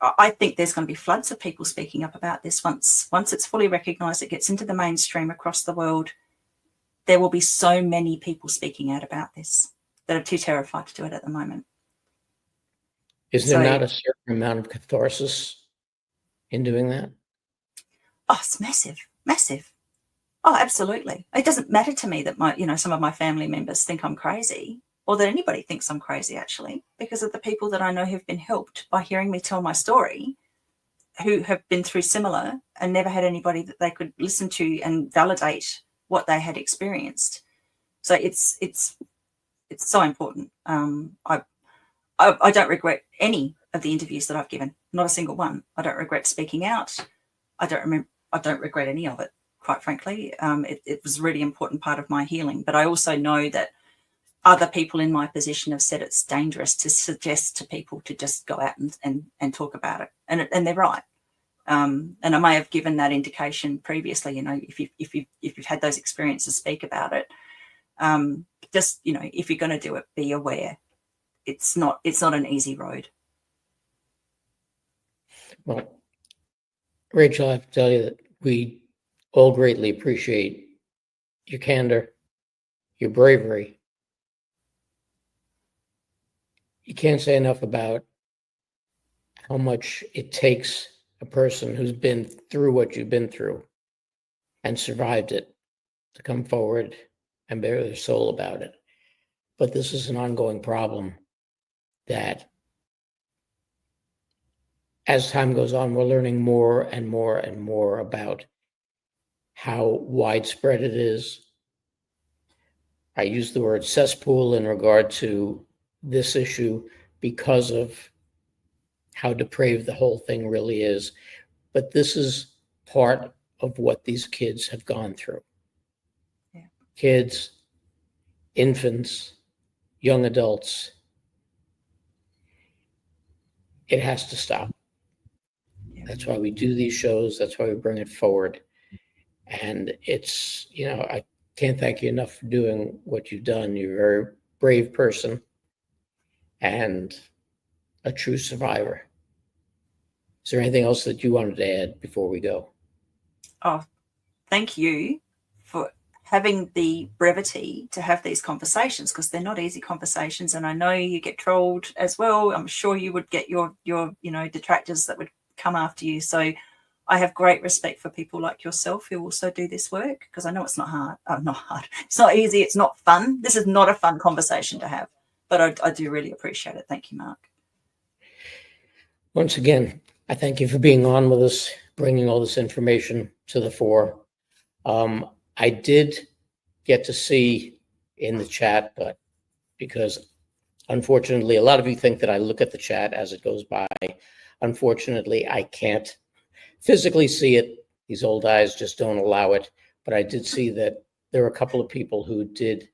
I think there's going to be floods of people speaking up about this. Once it's fully recognized, it gets into the mainstream across the world, there will be so many people speaking out about this that are too terrified to do it at the moment. Is there not a certain amount of catharsis in doing that? Oh, it's massive, massive. Oh, absolutely. It doesn't matter to me that some of my family members think I'm crazy, or that anybody thinks I'm crazy, actually, because of the people that I know who've been helped by hearing me tell my story, who have been through similar and never had anybody that they could listen to and validate what they had experienced. So it's so important. I don't regret any of the interviews that I've given, not a single one. I don't regret speaking out. I don't regret any of it, quite frankly. It was a really important part of my healing. But I also know that other people in my position have said it's dangerous to suggest to people to just go out and talk about it. And they're right. And I may have given that indication previously, if you've had those experiences, speak about it. Just, if you're going to do it, be aware. It's not an easy road. Well, Rachel, I have to tell you that we all greatly appreciate your candor, your bravery. You can't say enough about how much it takes a person who's been through what you've been through and survived it to come forward and bare their soul about it. But this is an ongoing problem that, as time goes on, we're learning more and more and more about how widespread it is. I use the word cesspool in regard to this issue because of how depraved the whole thing really is. But this is part of what these kids have gone through. Yeah. Kids, infants, young adults. It has to stop. Yeah. That's why we do these shows. That's why we bring it forward. And it's, I can't thank you enough for doing what you've done. You're a very brave person and a true survivor. Is there anything else that you wanted to add before we go? Oh, thank you for having the brevity to have these conversations, because they're not easy conversations. And I know you get trolled as well. I'm sure you would get your detractors that would come after you. So I have great respect for people like yourself who also do this work, because I know it's not hard. Not hard. It's not easy. It's not fun. This is not a fun conversation to have, but I do really appreciate it. Thank you, Mark. Once again, I thank you for being on with us, bringing all this information to the fore. I did get to see in the chat, but because unfortunately, a lot of you think that I look at the chat as it goes by. Unfortunately, I can't physically see it. These old eyes just don't allow it. But I did see that there were a couple of people who did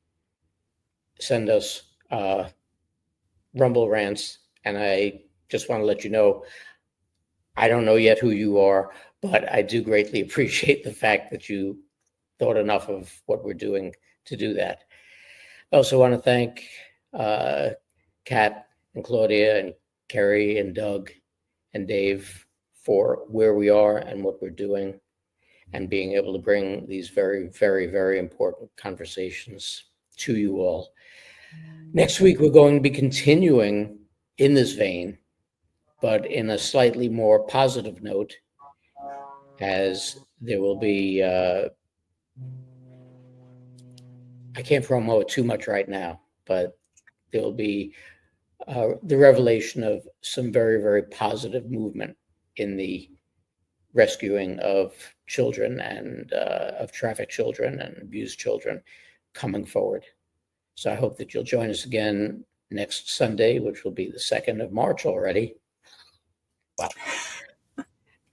send us Rumble rants, and I just want to let you know, I don't know yet who you are, but I do greatly appreciate the fact that you thought enough of what we're doing to do that. I also want to thank Kat and Claudia and Kerry and Doug and Dave for where we are and what we're doing and being able to bring these very, very, very important conversations to you all. Next week, we're going to be continuing in this vein, but in a slightly more positive note, as there will be, I can't promote too much right now, but there will be the revelation of some very, very positive movement in the rescuing of children and of trafficked children and abused children coming forward. So I hope that you'll join us again next Sunday, which will be the 2nd of March already. Wow.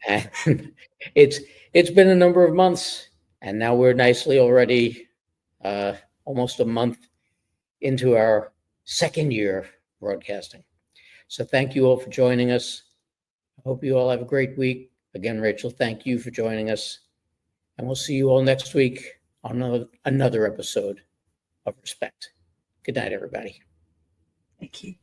And it's been a number of months, and now we're nicely already almost a month into our 2nd year broadcasting. So thank you all for joining us. I hope you all have a great week. Again, Rachel, thank you for joining us. And we'll see you all next week on another episode of Respect. Good night, everybody. Thank you.